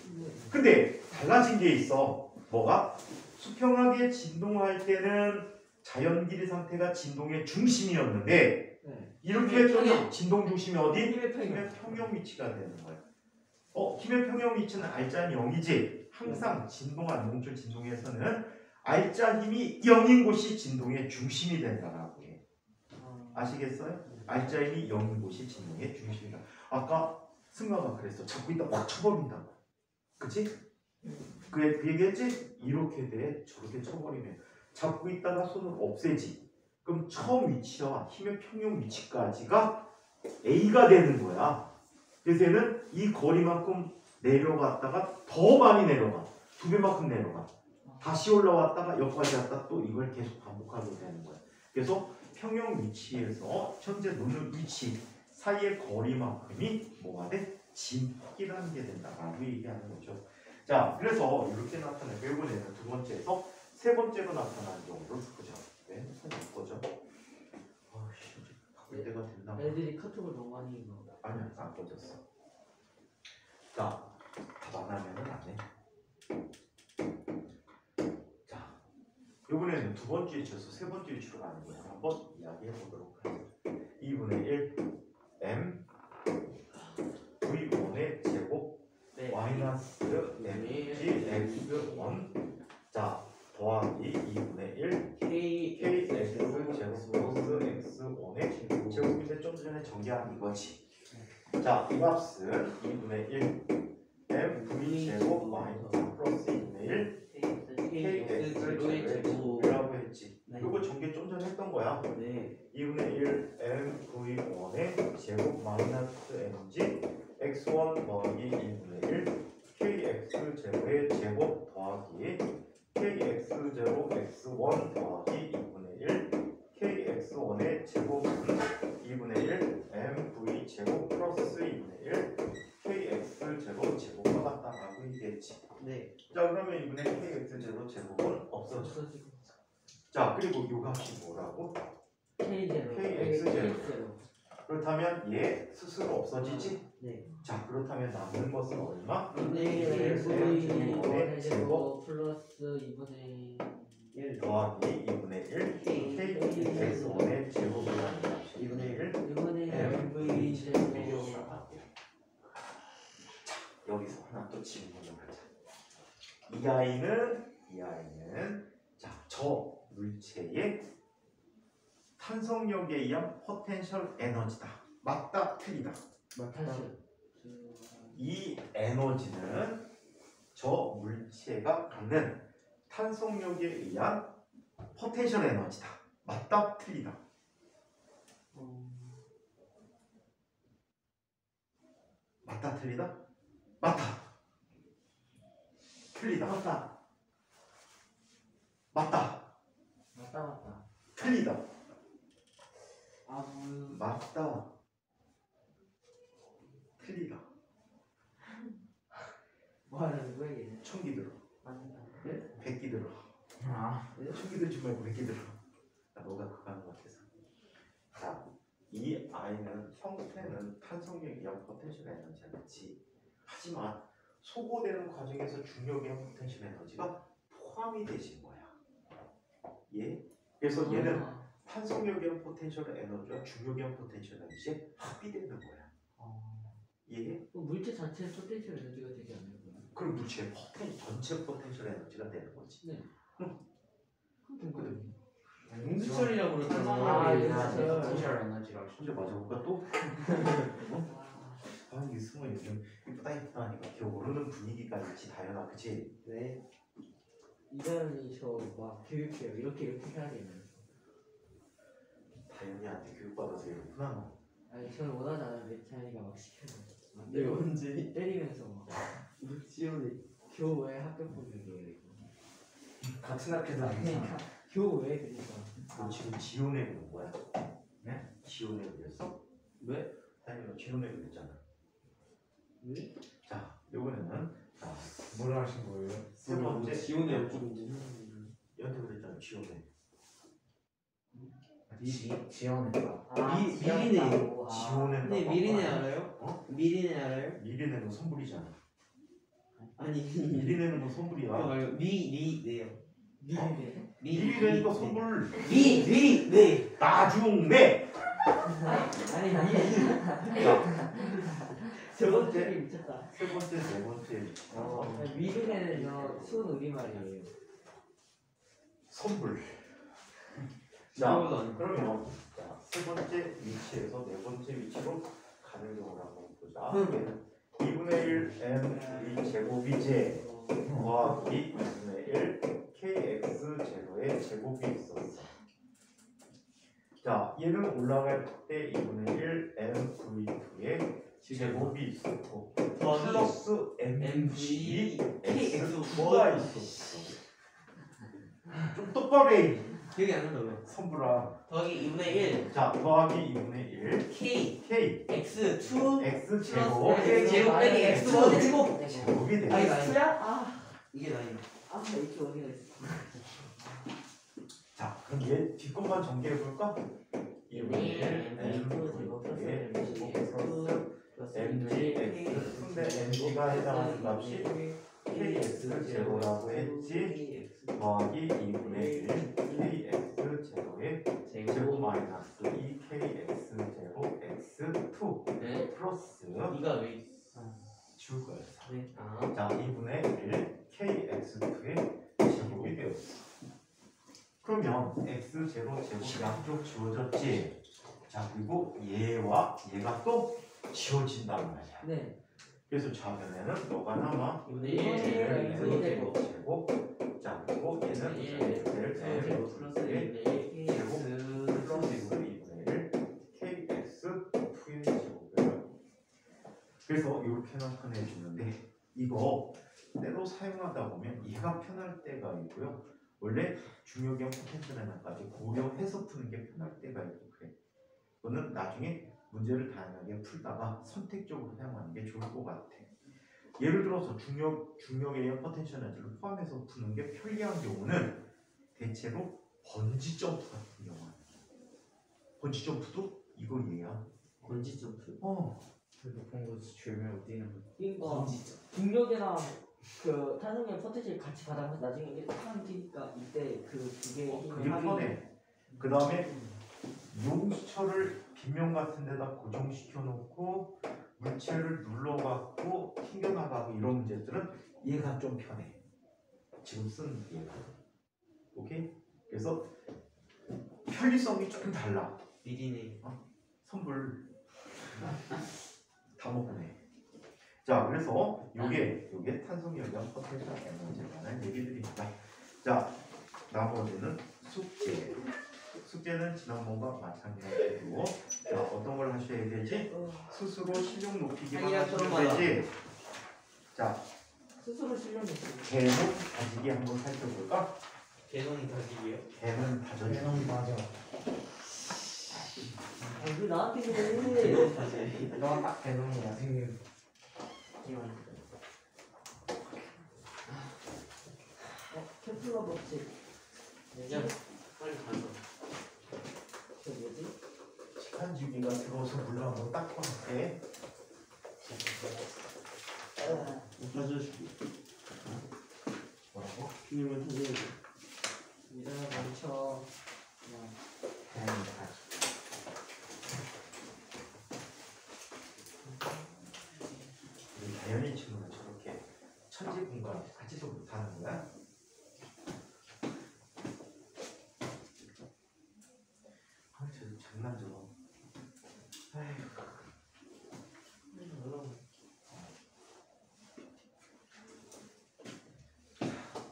근데 달라진 게 있어. 뭐가? 수평하게 진동할 때는 자연길이 상태가 진동의 중심이었는데 이렇게 했더니 진동 중심이 어디? 힘의 평형 위치가 되는 거야. 힘의 평형 위치는 알짜 0이지. 항상 진동한 몽출 진동에서는 알짜 힘이 0인 곳이 진동의 중심이 된다라고 해. 아시겠어요? 알짜 힘이 0인 곳이 진동의 중심이다. 아까 승가가 그랬어. 잡고 있다 확 쳐버린다. 그치? 그 얘기했지? 이렇게 돼. 저렇게 쳐버리면 잡고 있다가 손을 없애지. 그럼 처음 위치와 힘의 평형 위치까지가 A가 되는 거야. 그래서 얘는 이 거리만큼 내려갔다가 더 많이 내려가. 2배만큼 내려가. 다시 올라왔다가 여기까지 왔다 또 이걸 계속 반복하게 되는 거야. 그래서 평형 위치에서 현재 놓는 위치 사이의 거리만큼이 뭐가 돼? 진폭이라는 게 된다라고 얘기하는 거죠. 자, 그래서 이렇게 나타내고 이번에는 두 번째에서 세 번째로 나타나는 경우를 보자. 네, 바꿔줘. 이제 바꿀 때가 됐나 봐. 애들이 카톡을 너무 많이 읽어. 아니야, 안 꺼졌어. 자, 답 안 하면은 안 해. 자, 이번에는 두 번째 위치에서 세 번째 위치로 가는 거야. 한번 이야기해 보도록 하죠. 2분의 1 m v1의 제곱 마이너스 mg x1 자, 이 값은 2분의 1 mv 제곱 마이너스 플러스 2분의 1 kx 제곱의 제곱이라고 했지. 이거 전개 좀 전에 했던 거야. 네. 2분의 1 mv1의 제곱 마이너스 mg x1 더하기 2분의 1 kx 제로의 제곱 더하기 kx 제로 x1 더하기 2분의 1 kx1의 제곱은 2분의 1 mv 제곱 플러스 2분의 1 kx 제로 제곱과 같다라고 얘기했지. 네. 자, 그러면 이분의 kx 제로 제곱은 없어져. 없어지고 자, 그리고 요 값이 뭐라고? K0 KX0. 그렇다면 얘 스스로 없어지지? 네. 자, 그렇다면 남는 것은 얼마? 네. V 제곱 플러스 2분의 1 더하기 2분의 1 kx1의 제곱이라는 값이 2분의 1 2분의 MV 제곱 자, 여기서 하나 또 질문을 하자. 이 아이는 자, 저 물체의 탄성력에 의한 포텐셜 에너지다. 맞다, 틀리다. 맞다. 이 에너지는 저 물체가 갖는 탄성력에 의한 포텐셜 에너지다. 맞다, 틀리다. 맞다, 틀리다? 맞다. 틀리다. 맞다. 맞다. 맞다. 틀리다. 맞다. 틀리다. 뭐 하는 거야 얘는? 천기 들어. 맞다. 백기 들어. 아, 천기 들지 말고 백기 들어. 나 너가 그거 하는 것 같아서. 자, 이 아이는 형태는 탄성력에 의한 포텐셜 에너지야, 그렇지? 하지만 소거되는 과정에서 중력에 의한 포텐셜 에너지가 포함이 되신 거야. 예? 그래서 얘는 탄성력에 의한 포텐셜 에너지와 중력에 의한 포텐셜 에너지에 합이되는 거야. 예? 물체 자체의 포텐셜 에너지가 되지 않는 거야? 그럼 물체의 전체 포텐셜 에너지가 되는 거지. 네. 그거든. 음수철이라고 그러잖아. 아, 포텐셜 에너지라고. 혼자 맞아볼까 또? 아, 이게 승우 요즘 이쁘다 하니까 걔 오르는 분위기가 있지, 다현아, 그치? 네. 이다현이 저막 교육해요. 이렇게 해야 되면. 다현이한테 교육받아서 이렇구나, 너. 아니 저는 원하지 않은데 자연이가 막 시켜요. 네, 언제? 때리면서 막 지원이. 교외 학교 보내고 같은 학교도 아니잖아. 그러니까 교외 그러니까. 너 지금 지원에 그런 거야? 네? 지원에 그랬어? 왜? 아니, 너 지원에 그랬잖아. 왜? 자, 요번에는 자, 뭐라 하신 거예요? 세 번째 지원이 어쩌고 있는지. 얘한테 그랬잖아, 지원에. 지원했다. 미리네. 지원에 근데 미리네 알아요? 어? 미리네 알아요? 미리내는 건 선불이잖아. 아니. 미리내는 건 선불이야. 그거 말고 미리네요. 미리네. 미리내는 거 선불. 미리네. 나중내. 아니 저번 주에 미쳤다. 세 번째, 네 번째. 미리네는요 순 우리말이에요. 선불. 그거도 자, 아니고. 그러면 자, 세 번째 위치에서 네 번째 위치로 가는 경우를 한번 보자. 2분의 1 m 제곱이제 더하기 2분의 1 kx 제로의 제곱이 있었어. 자, 얘는 올라갈 때 2분의 1 mv2의 제곱이 있었고 플러스 mg x가 있었어. 좀 똑바로 해. 기억이 안 난다 왜? 선불아. 더하기 2분의 1 자, 더하기 2분의 1 K k X2 x 제곱 플러스 제곱 빼기 X1 제곱. 제곱이 아 이거 되겠어. X야? 아 이게 나이야. 아 이쪽 어디가 있어? 자, 그럼 얘 뒷것만 전개해볼까? 2분의 1 m 제곱의 플러스 mg x 근데 mg가 해당하는 값이 kx 제로라고 했지. 더하기 2분의 1 kx 제로의 제곱 마이너스 2kx 제로 x2 네? 플러스 이가 왜? 지울 거야. 네. 아. 자, 2분의 1 kx2의 제곱이 되었어. 그러면 x 제로 제곱 양쪽 지워졌지. 자, 그리고 얘와 얘가 또 지워진단 말이야. 네. 그래서 좌변에는 너가 남아 2분의 네. 1 제곱. 제곱. 자 그리고 얘는 네. 제곱 플러스 플러스 2분의 1 제곱 플러스 2분의 1 kx 2의 제곱을. 그래서 이렇게 나타내 주는데 이거 때로 사용하다 보면 얘가 편할 때가 있고요. 원래 중요경 포텐셜 에너지까지 고려해서 푸는 게 편할 때가 있고 그래. 이거는 나중에 문제를 다양하게 풀다가 선택적으로 사용하는 게 좋을 것 같아. 예를 들어서 중력의 포텐셜 에너지를 포함해서 푸는 게 편리한 경우는 대체로 번지 점프 같은 경우는 번지 점프도 이거 얘야. 번지 점프. 높은 곳에서 줄면 뛰는 거. 이거 중력이랑 그 탄성력 포텐셜 같이 받아서 나중에 이게 탁 뛰니까 이때 그 두 개의 힘이 그게 편해. 그 다음에 용수철을 빗면 같은 데다 고정시켜 놓고 물체를 눌러갖고 튕겨나가고 이런 문제들은 얘가 좀 편해. 지금 쓴 얘가. 오케이? 그래서 편리성이 조금 달라. 미리네. 선불 다 먹네. 자, 그래서 요게 탄성열량 포텐셜 에너지라는 얘기들입니다. 자, 나머지는 숙제. 숙제는 지난번과 마찬가지로 자, 어떤 걸 하셔야 되지? 스스로 실력 높이기만 아니야, 하시면 그런 되지. 자, 스스로 실력 높이. 개는 다지기 한번 살펴볼까? 개놈 다지기요? 개는 다져지. 개놈 맞아. 왜 나한테 그래? 개놈 다지기. 너가 딱 개놈이야. 생긴. 케플러 법칙. 야, 빨리 가자. 그 뭐지? 시간 주기가 들어서 물로 한번 닦고 할게. 다져줄게. 뭐라고? 비밀만 다져야 돼. 미라 멈춰. 개는 다지. 우리 자연인 친구는 저렇게 천지 공간 같이도 못하는 거야? 아, 저 장난 저거. 아휴.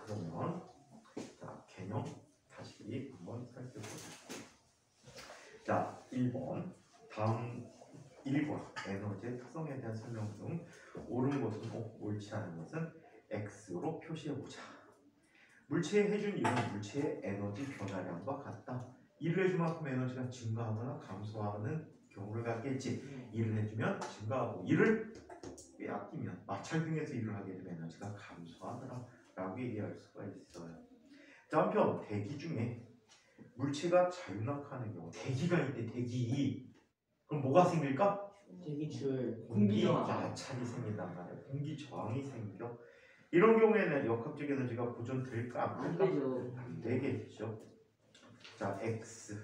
그러면 자 개념 다시 한번 살펴보자. 자 1번 다음 1번 에너지의 특성에 대한 설명 중 옳은 것은 옳지 않은 것은 X로 표시해보자. 물체에 해준 일은 물체의 에너지 변화량과 같다. 일을 해준 만큼 에너지가 증가하거나 감소하는 경우를 갖겠지. 일을 해주면 증가하고 일을 빼앗기면 마찰균에서 일을 하게 되면 에너지가 감소하더라 라고 얘기할 수가 있어요. 자, 한편 대기 중에 물체가 자유낙하하는 경우 대기가 있대. 대기. 그럼 뭐가 생길까? 대기줄. 공기 저항. 마찰이 생긴단 말이야. 공기 저항이 생겨. 이런 경우에는 역학적 에너지가 보존될까 안 안 될까? 되죠. 안 되겠죠. 자, X.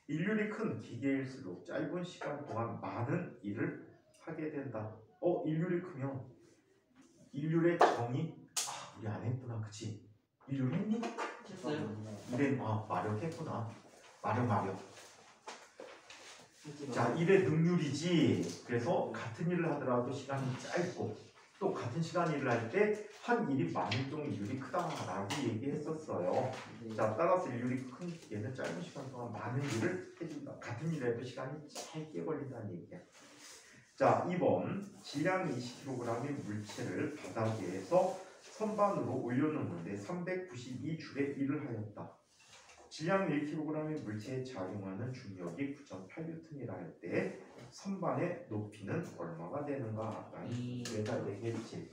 일률이 큰 기계일수록 짧은 시간 동안 많은 일을 하게 된다. 일률이 크면 일률의 정의 우리 안 했구나, 그치? 일률 했니? 했어요? 일에 마력했구나. 마력. 하지 마. 자, 일의 능률이지. 그래서 같은 일을 하더라도 시간이 짧고 또 같은 시간 일을 할 때 한 일이 많을 경우 일률이 크다라고 얘기했었어요. 자, 따라서 일률이 큰 기계는 짧은 시간 동안 많은 일을 해준다. 같은 일을 해도 시간이 짧게 걸린다는 얘기야. 자, 2번 질량 20kg의 물체를 바닥에서 선반으로 올려놓는데 392줄의 일을 하였다. 질량 1kg의 물체에 작용하는 중력이 9.8N이라 할 때 선반의 높이는 얼마가 되는가? 라는 얘가 되겠지.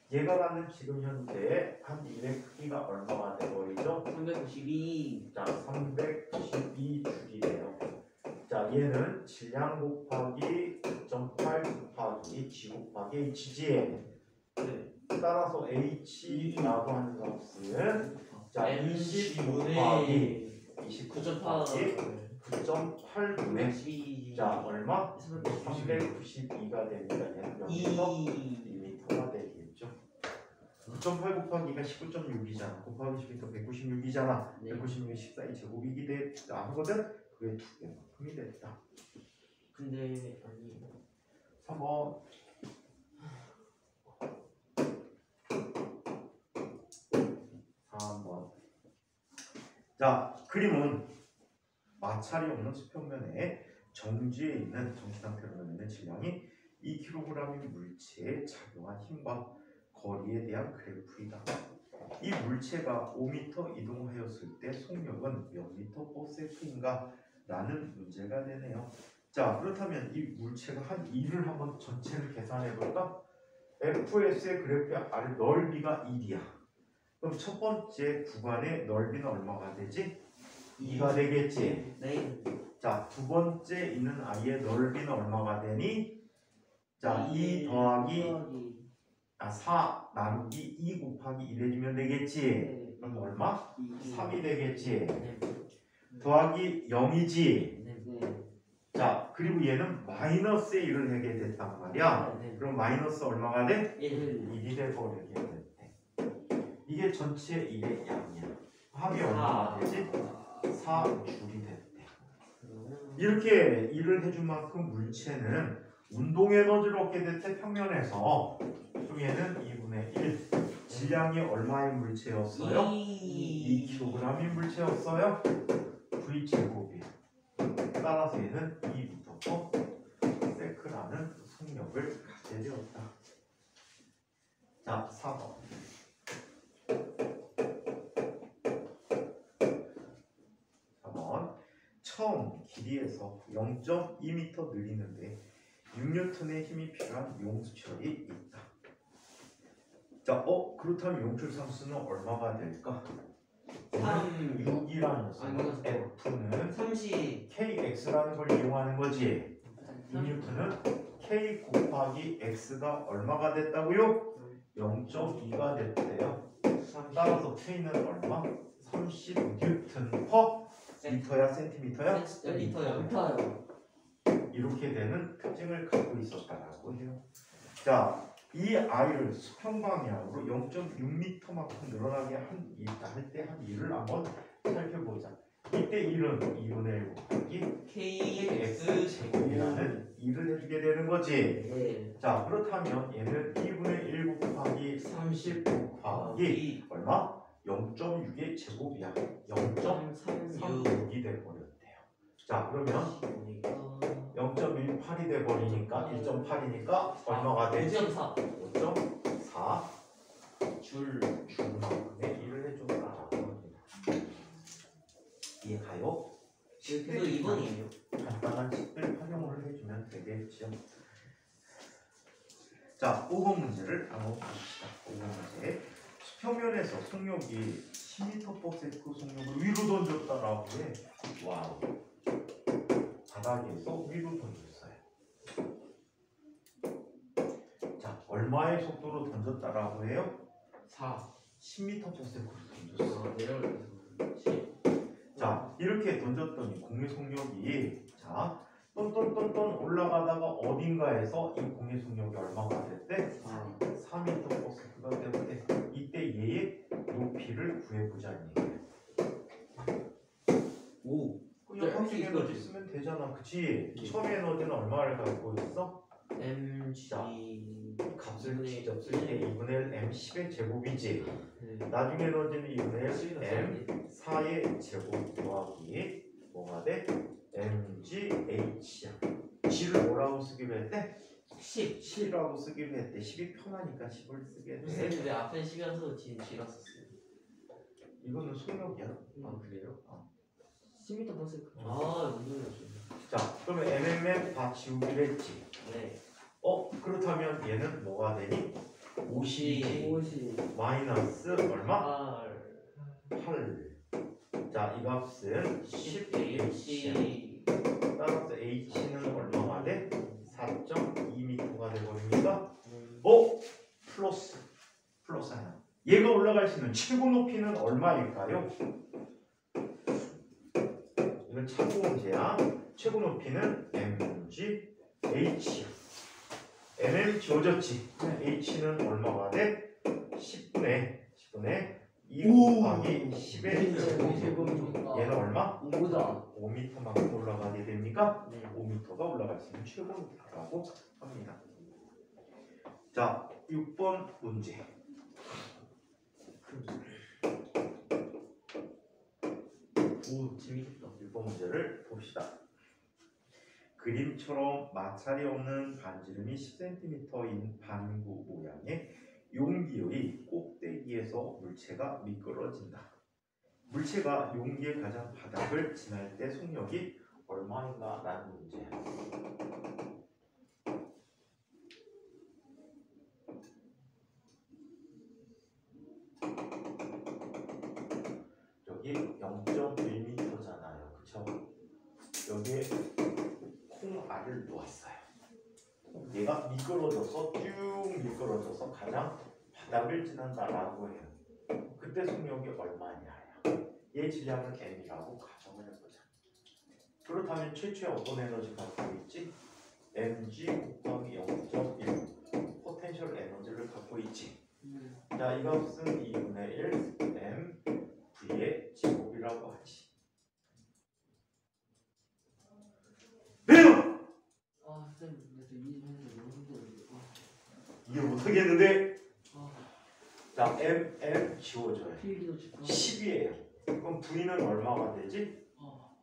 얘가 갖는 지금 현재 한 일의 크기가 얼마가 되버리죠? 392. 자, 392줄이래요. 자, 얘는 질량 곱하기 9.8 곱하기 G 곱하기 H지. 네. 따라서 H라고 하는 값은 자, 20 분의 곱하기 29 9.8. 곱하기 9.8분의 12. 자, 얼마? 392. 392가 됩니다. 얘는 여기서 2m가 되겠죠. 9.8 곱하기가 19.6이잖아. 곱하기 10이니까 196이잖아. 네. 196이 14의 제곱이기 되다 하거든. 그게 2배만큼이 됐다. 근데 아니 3번. 3번. 자, 그림은 마찰이 없는 수평면에 정지에 있는 정지 상태로 있는 질량이 2kg의 물체에 작용한 힘과 거리에 대한 그래프이다. 이 물체가 5m 이동하였을 때 속력은 몇 미터 per sec인가? 라는 문제가 되네요. 자, 그렇다면 이 물체가 한 2를 한번 전체를 계산해 볼까? FS의 그래프의 아래 넓이가 1이야. 그럼 첫 번째 구간의 넓이는 얼마가 되지? 2가 되겠지. 네. 자, 두 번째 있는 아이의 넓이는 얼마가 되니? 자, 2 더하기 4 나누기 2 곱하기 1 해주면 되겠지. 그럼 얼마? 3이 되겠지. 네. 더하기 0이지. 네. 자, 그리고 얘는 마이너스에 1을 하게 됐단 말이야. 네. 그럼 마이너스 얼마가 돼? 1. 1이 돼버리게 됐대. 이게 전체 1의 양이야. 합이 얼마가 되지? 4줄이 됐대. 이렇게 일을 해준 만큼 물체는 운동 에너지를 얻게 됐대. 평면에서 얘는 2분의 1. 질량이 얼마의 물체였어요? 2kg의 물체였어요. V제곱이. 따라서 얘는 2m/s라는 속력을 갖게 되었다. 자, 4번. 4번. 처음 길이에서 0.2m 느리는데 6N의 힘이 필요한 용수철이 있다. 자, 그렇다면 용출 상수는 얼마가 될까? 3. 6이라는 수. F는 30. KX라는 걸 이용하는 거지. 6N은 K 곱하기 X가 얼마가 됐다고요? 0.2가 됐대요. 따라서 K는 얼마? 30N per 미터야, 센티미터야? 리터요. 이렇게 되는 특징을 갖고 있었다라고 해요. 자, 이 아이를 수평 방향으로 0.6m만큼 늘어나게 할 때 한 일을 한번 살펴보자. 이때 1은 2분의 1 곱하기 KX 제곱이라는 일을 해주게 되는 거지. 네. 자, 그렇다면 얘는 2분의 1 곱하기 30 곱하기 얼마? 0.6의 제곱이야. 0.36이 돼버렸대요. 자, 그러면 0.18이 돼버리니까 1.8이니까 얼마가 되지? 5.4 5.4 줄만큼의 일을 해줬다라고 합니다. 이해가요? 그래서 2번이에요. 간단한 식들 활용을 해주면 되겠죠. 자, 5번 문제를 한번 봅시다. 5번 문제. 수평면에서 속력이 10m/s 속력을 위로 던졌다라고 해. 와우. 바닥에서 위로 던졌어요. 자, 얼마의 속도로 던졌다라고 해요? 10m/s로 던졌어. 자, 이렇게 던졌더니 공의 속력이 자, 똔똔똔똔 올라가다가 어딘가에서 이 공의 속력이 얼마가 됐대? 4m/s가 되는데 이때 얘의 높이를 구해보자는 얘기야. 오. 그냥 항상 에너지 쓰면 되잖아, 그치? 처음 에너지는 얼마를 갖고 있어? mg 값을 직접 쓸 때 2분의 1 m10의 제곱이지. 네. 나중에 에너지는 2분의 1 m4의 제곱 더하기 뭐가 돼? mgh야. g를 뭐라고 쓰기로 했대? 10이라고 쓰기로 했대. 10이 편하니까 10을 쓰게 돼. 왜 앞에 10이라서 뒤에 G라 썼어요? 이거는 속력이야. 아 그래요? 10m/s. 아 무슨 소리야? 자, 그러면 mm에 다 지우기로 했지. 네. 그렇다면 얘는 뭐가 되니? 50 50. 마이너스 얼마? 8 8. 자, 이 값은 10H 따라서 h는 얼마가 돼? 4.2m가 되버립니다. 플러스 하나. 얘가 올라갈 수 있는 최고 높이는 얼마일까요? 이건 참고 문제야. 최고 높이는 mg h야. mm 지워졌지. h는 얼마가 돼? 10분의 2 곱하기 10의 제곱이죠. 제곱이니까 얘는 얼마? 5다. 5m만큼 올라가게 됩니까? 네. 5m가 올라갈 수 있는 최고라고 합니다. 자, 6번 문제. 오 재밌겠다. 6번 문제를 봅시다. 그림처럼 마찰이 없는 반지름이 10cm인 반구 모양의 용기의 꼭대기에서 물체가 미끄러진다. 물체가 용기의 가장 바닥을 지날 때 속력이 얼마인가 라는 문제야. 여기 0.1m잖아요. 그쵸? 여기에 콩알을 놓았어요. 얘가 미끄러져서 쭉 미끄러져서 가장 바닥을 지난다라고 해요. 그때 속력이 얼마냐? 얘 질량은 m이라고 가정을 해보자. 그렇다면 최초에 어떤 에너지 갖고 있지? mg 곱하기 0.1 포텐셜 에너지를 갖고 있지. 자, 이 값은 2분의 1 m v의 제곱이라고 하지. 왜요? 아, 쌤, 근데 저 이해하는데 너무 힘들어요. 이해 못하겠는데? 아, 자, m 지워줘요. 필기도 춥고. 10이에요. 그럼 V는 얼마가 되지? 아,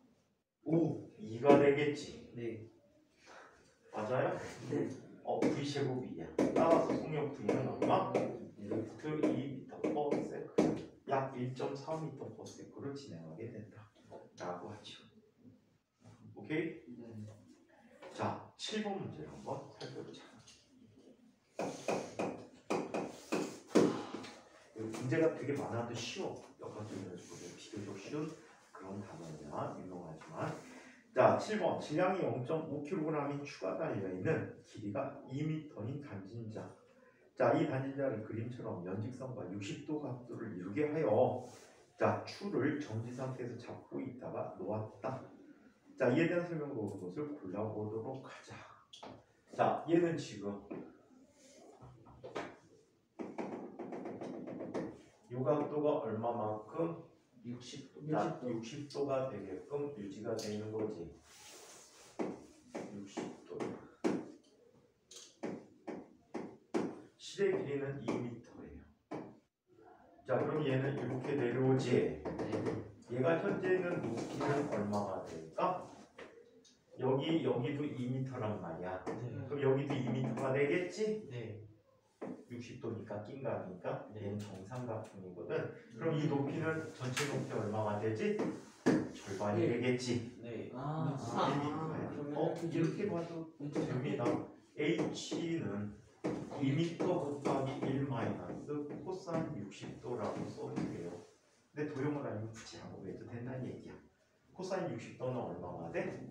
2가 되겠지. 네. 맞아요? 네. V 제곱이야. 따라서 속력 V는 얼마? 루트 2m/s 약 1.4m/s를 진행하게 된다 라고 하죠. 오케이? 네. 자, 7번 문제 한번 살펴보자. 문제가 되게 많아도 쉬워. 역학적인 수법은 비교적 쉬운 그런 단어냐 유명하지만. 자, 7번 질량이 0.5kg이 추가 달려있는 길이가 2m인 단진자. 자, 이 단진자를 그림처럼 연직선과 60도 각도를 이루게 하여 자, 추를 정지 상태에서 잡고 있다가 놓았다. 자, 이에 대한 설명을 옳은 것을 골라보도록 하자. 자, 얘는 지금 요 각도가 얼마만큼? 60도. 자, 60도가 되게끔 유지가 되는 거지. 60도. 실의 길이는 2m예요. 자, 그럼 얘는 이렇게 내려오지. 얘가 현재 있는 높이는 얼마가 될까? 여기도 2m란 말이야. 네. 그럼 여기도 2m가 되겠지? 네. 60도니까 낀 각이니까 네. 얘는 정삼각형이거든. 그럼 이 높이는 전체 높이 얼마가 되지? 절반이 네. 되겠지. 네. 아, 아, 이렇게 봐도 됩니다. h는 2m 곱하기 1 마이너스 코사인 60도라고 써도 돼요. 근데 도형을 알면 굳이 안 해도 된다는 얘기야. 코사인 60도는 얼마가 돼?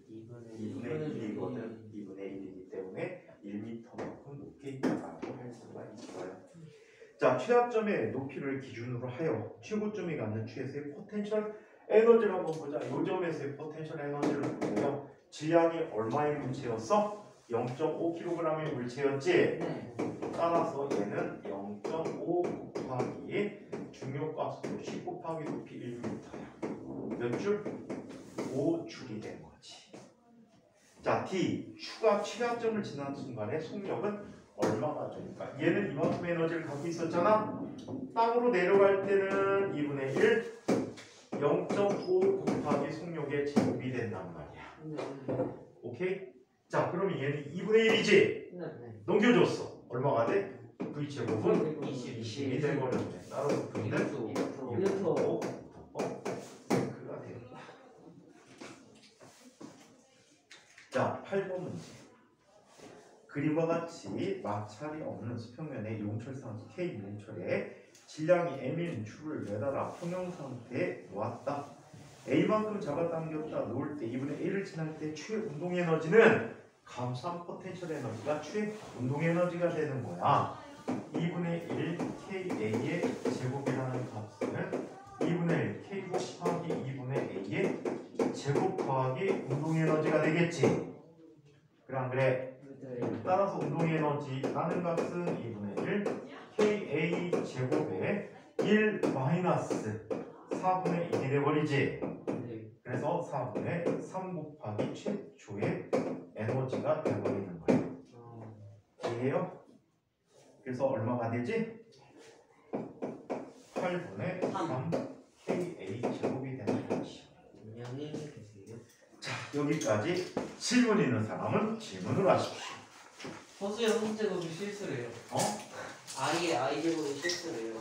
2분의 1이거든. 2분의 1이기 때문에 1m만큼 높게 있다고 할 수가 있어요. 자, 최하점의 높이를 기준으로 하여 최고점이 갖는 추에서의 포텐셜 에너지를 한번 보자. 요 점에서의 포텐셜 에너지를 보세요. 질량이 얼마의 물체였어? 0.5kg의 물체였지? 네. 따라서 얘는 0.5 곱하기 중력값으로 10 곱하기 높이 1m야. 몇 줄? 5줄이 된 거지. 자, D. 추가 최하점을 지난 순간에 속력은 얼마가 됩니까? 얘는 이만큼 에너지를 갖고 있었잖아? 땅으로 내려갈 때는 2분의 1 0.5 곱하기 속력의 제곱이 된단 말이야. 오케이? 자, 그러면 얘는 2분의 1이지? 네. 넘겨줬어. 얼마가 돼? V 제곱은 20이 20이 돼버렸네. 따라서 V는 이렇게. 그가 됩니다. 자, 8번 문제. 그림과 같이 마찰이 없는 수평면의 용철상수 K 용철에 질량이 M인 추를 매달아 평형 상태에 놓았다. A만큼 잡아당겼다 놓을 때 2분의 1을 지날 때 추의 운동 에너지는 감소한 포텐셜 에너지가 추의 운동 에너지가 되는 거야. 2분의 1 KA의 제곱이라는 값은 2분의 1 K 곱하기 2분의 A의 제곱 더하기 운동 에너지가 되겠지. 그래 안 그래? 따라서 운동 에너지라는 값은 2분의 1 KA 제곱의 1 마이너스 4분의 1이 돼버리지. 네. 그래서 4분의 3 곱하기 최초의 에너지가 돼버리는 거예요. 이해해요? 그래서 얼마가 되지? 8분의 3 KA 제곱이 되는 거지. 안녕히 계세요. 자, 여기까지 질문 있는 사람은 질문을 하십시오. 허수의 홍제곱이 실수래요. 어? 아이의 아이 제곱이 실수래요.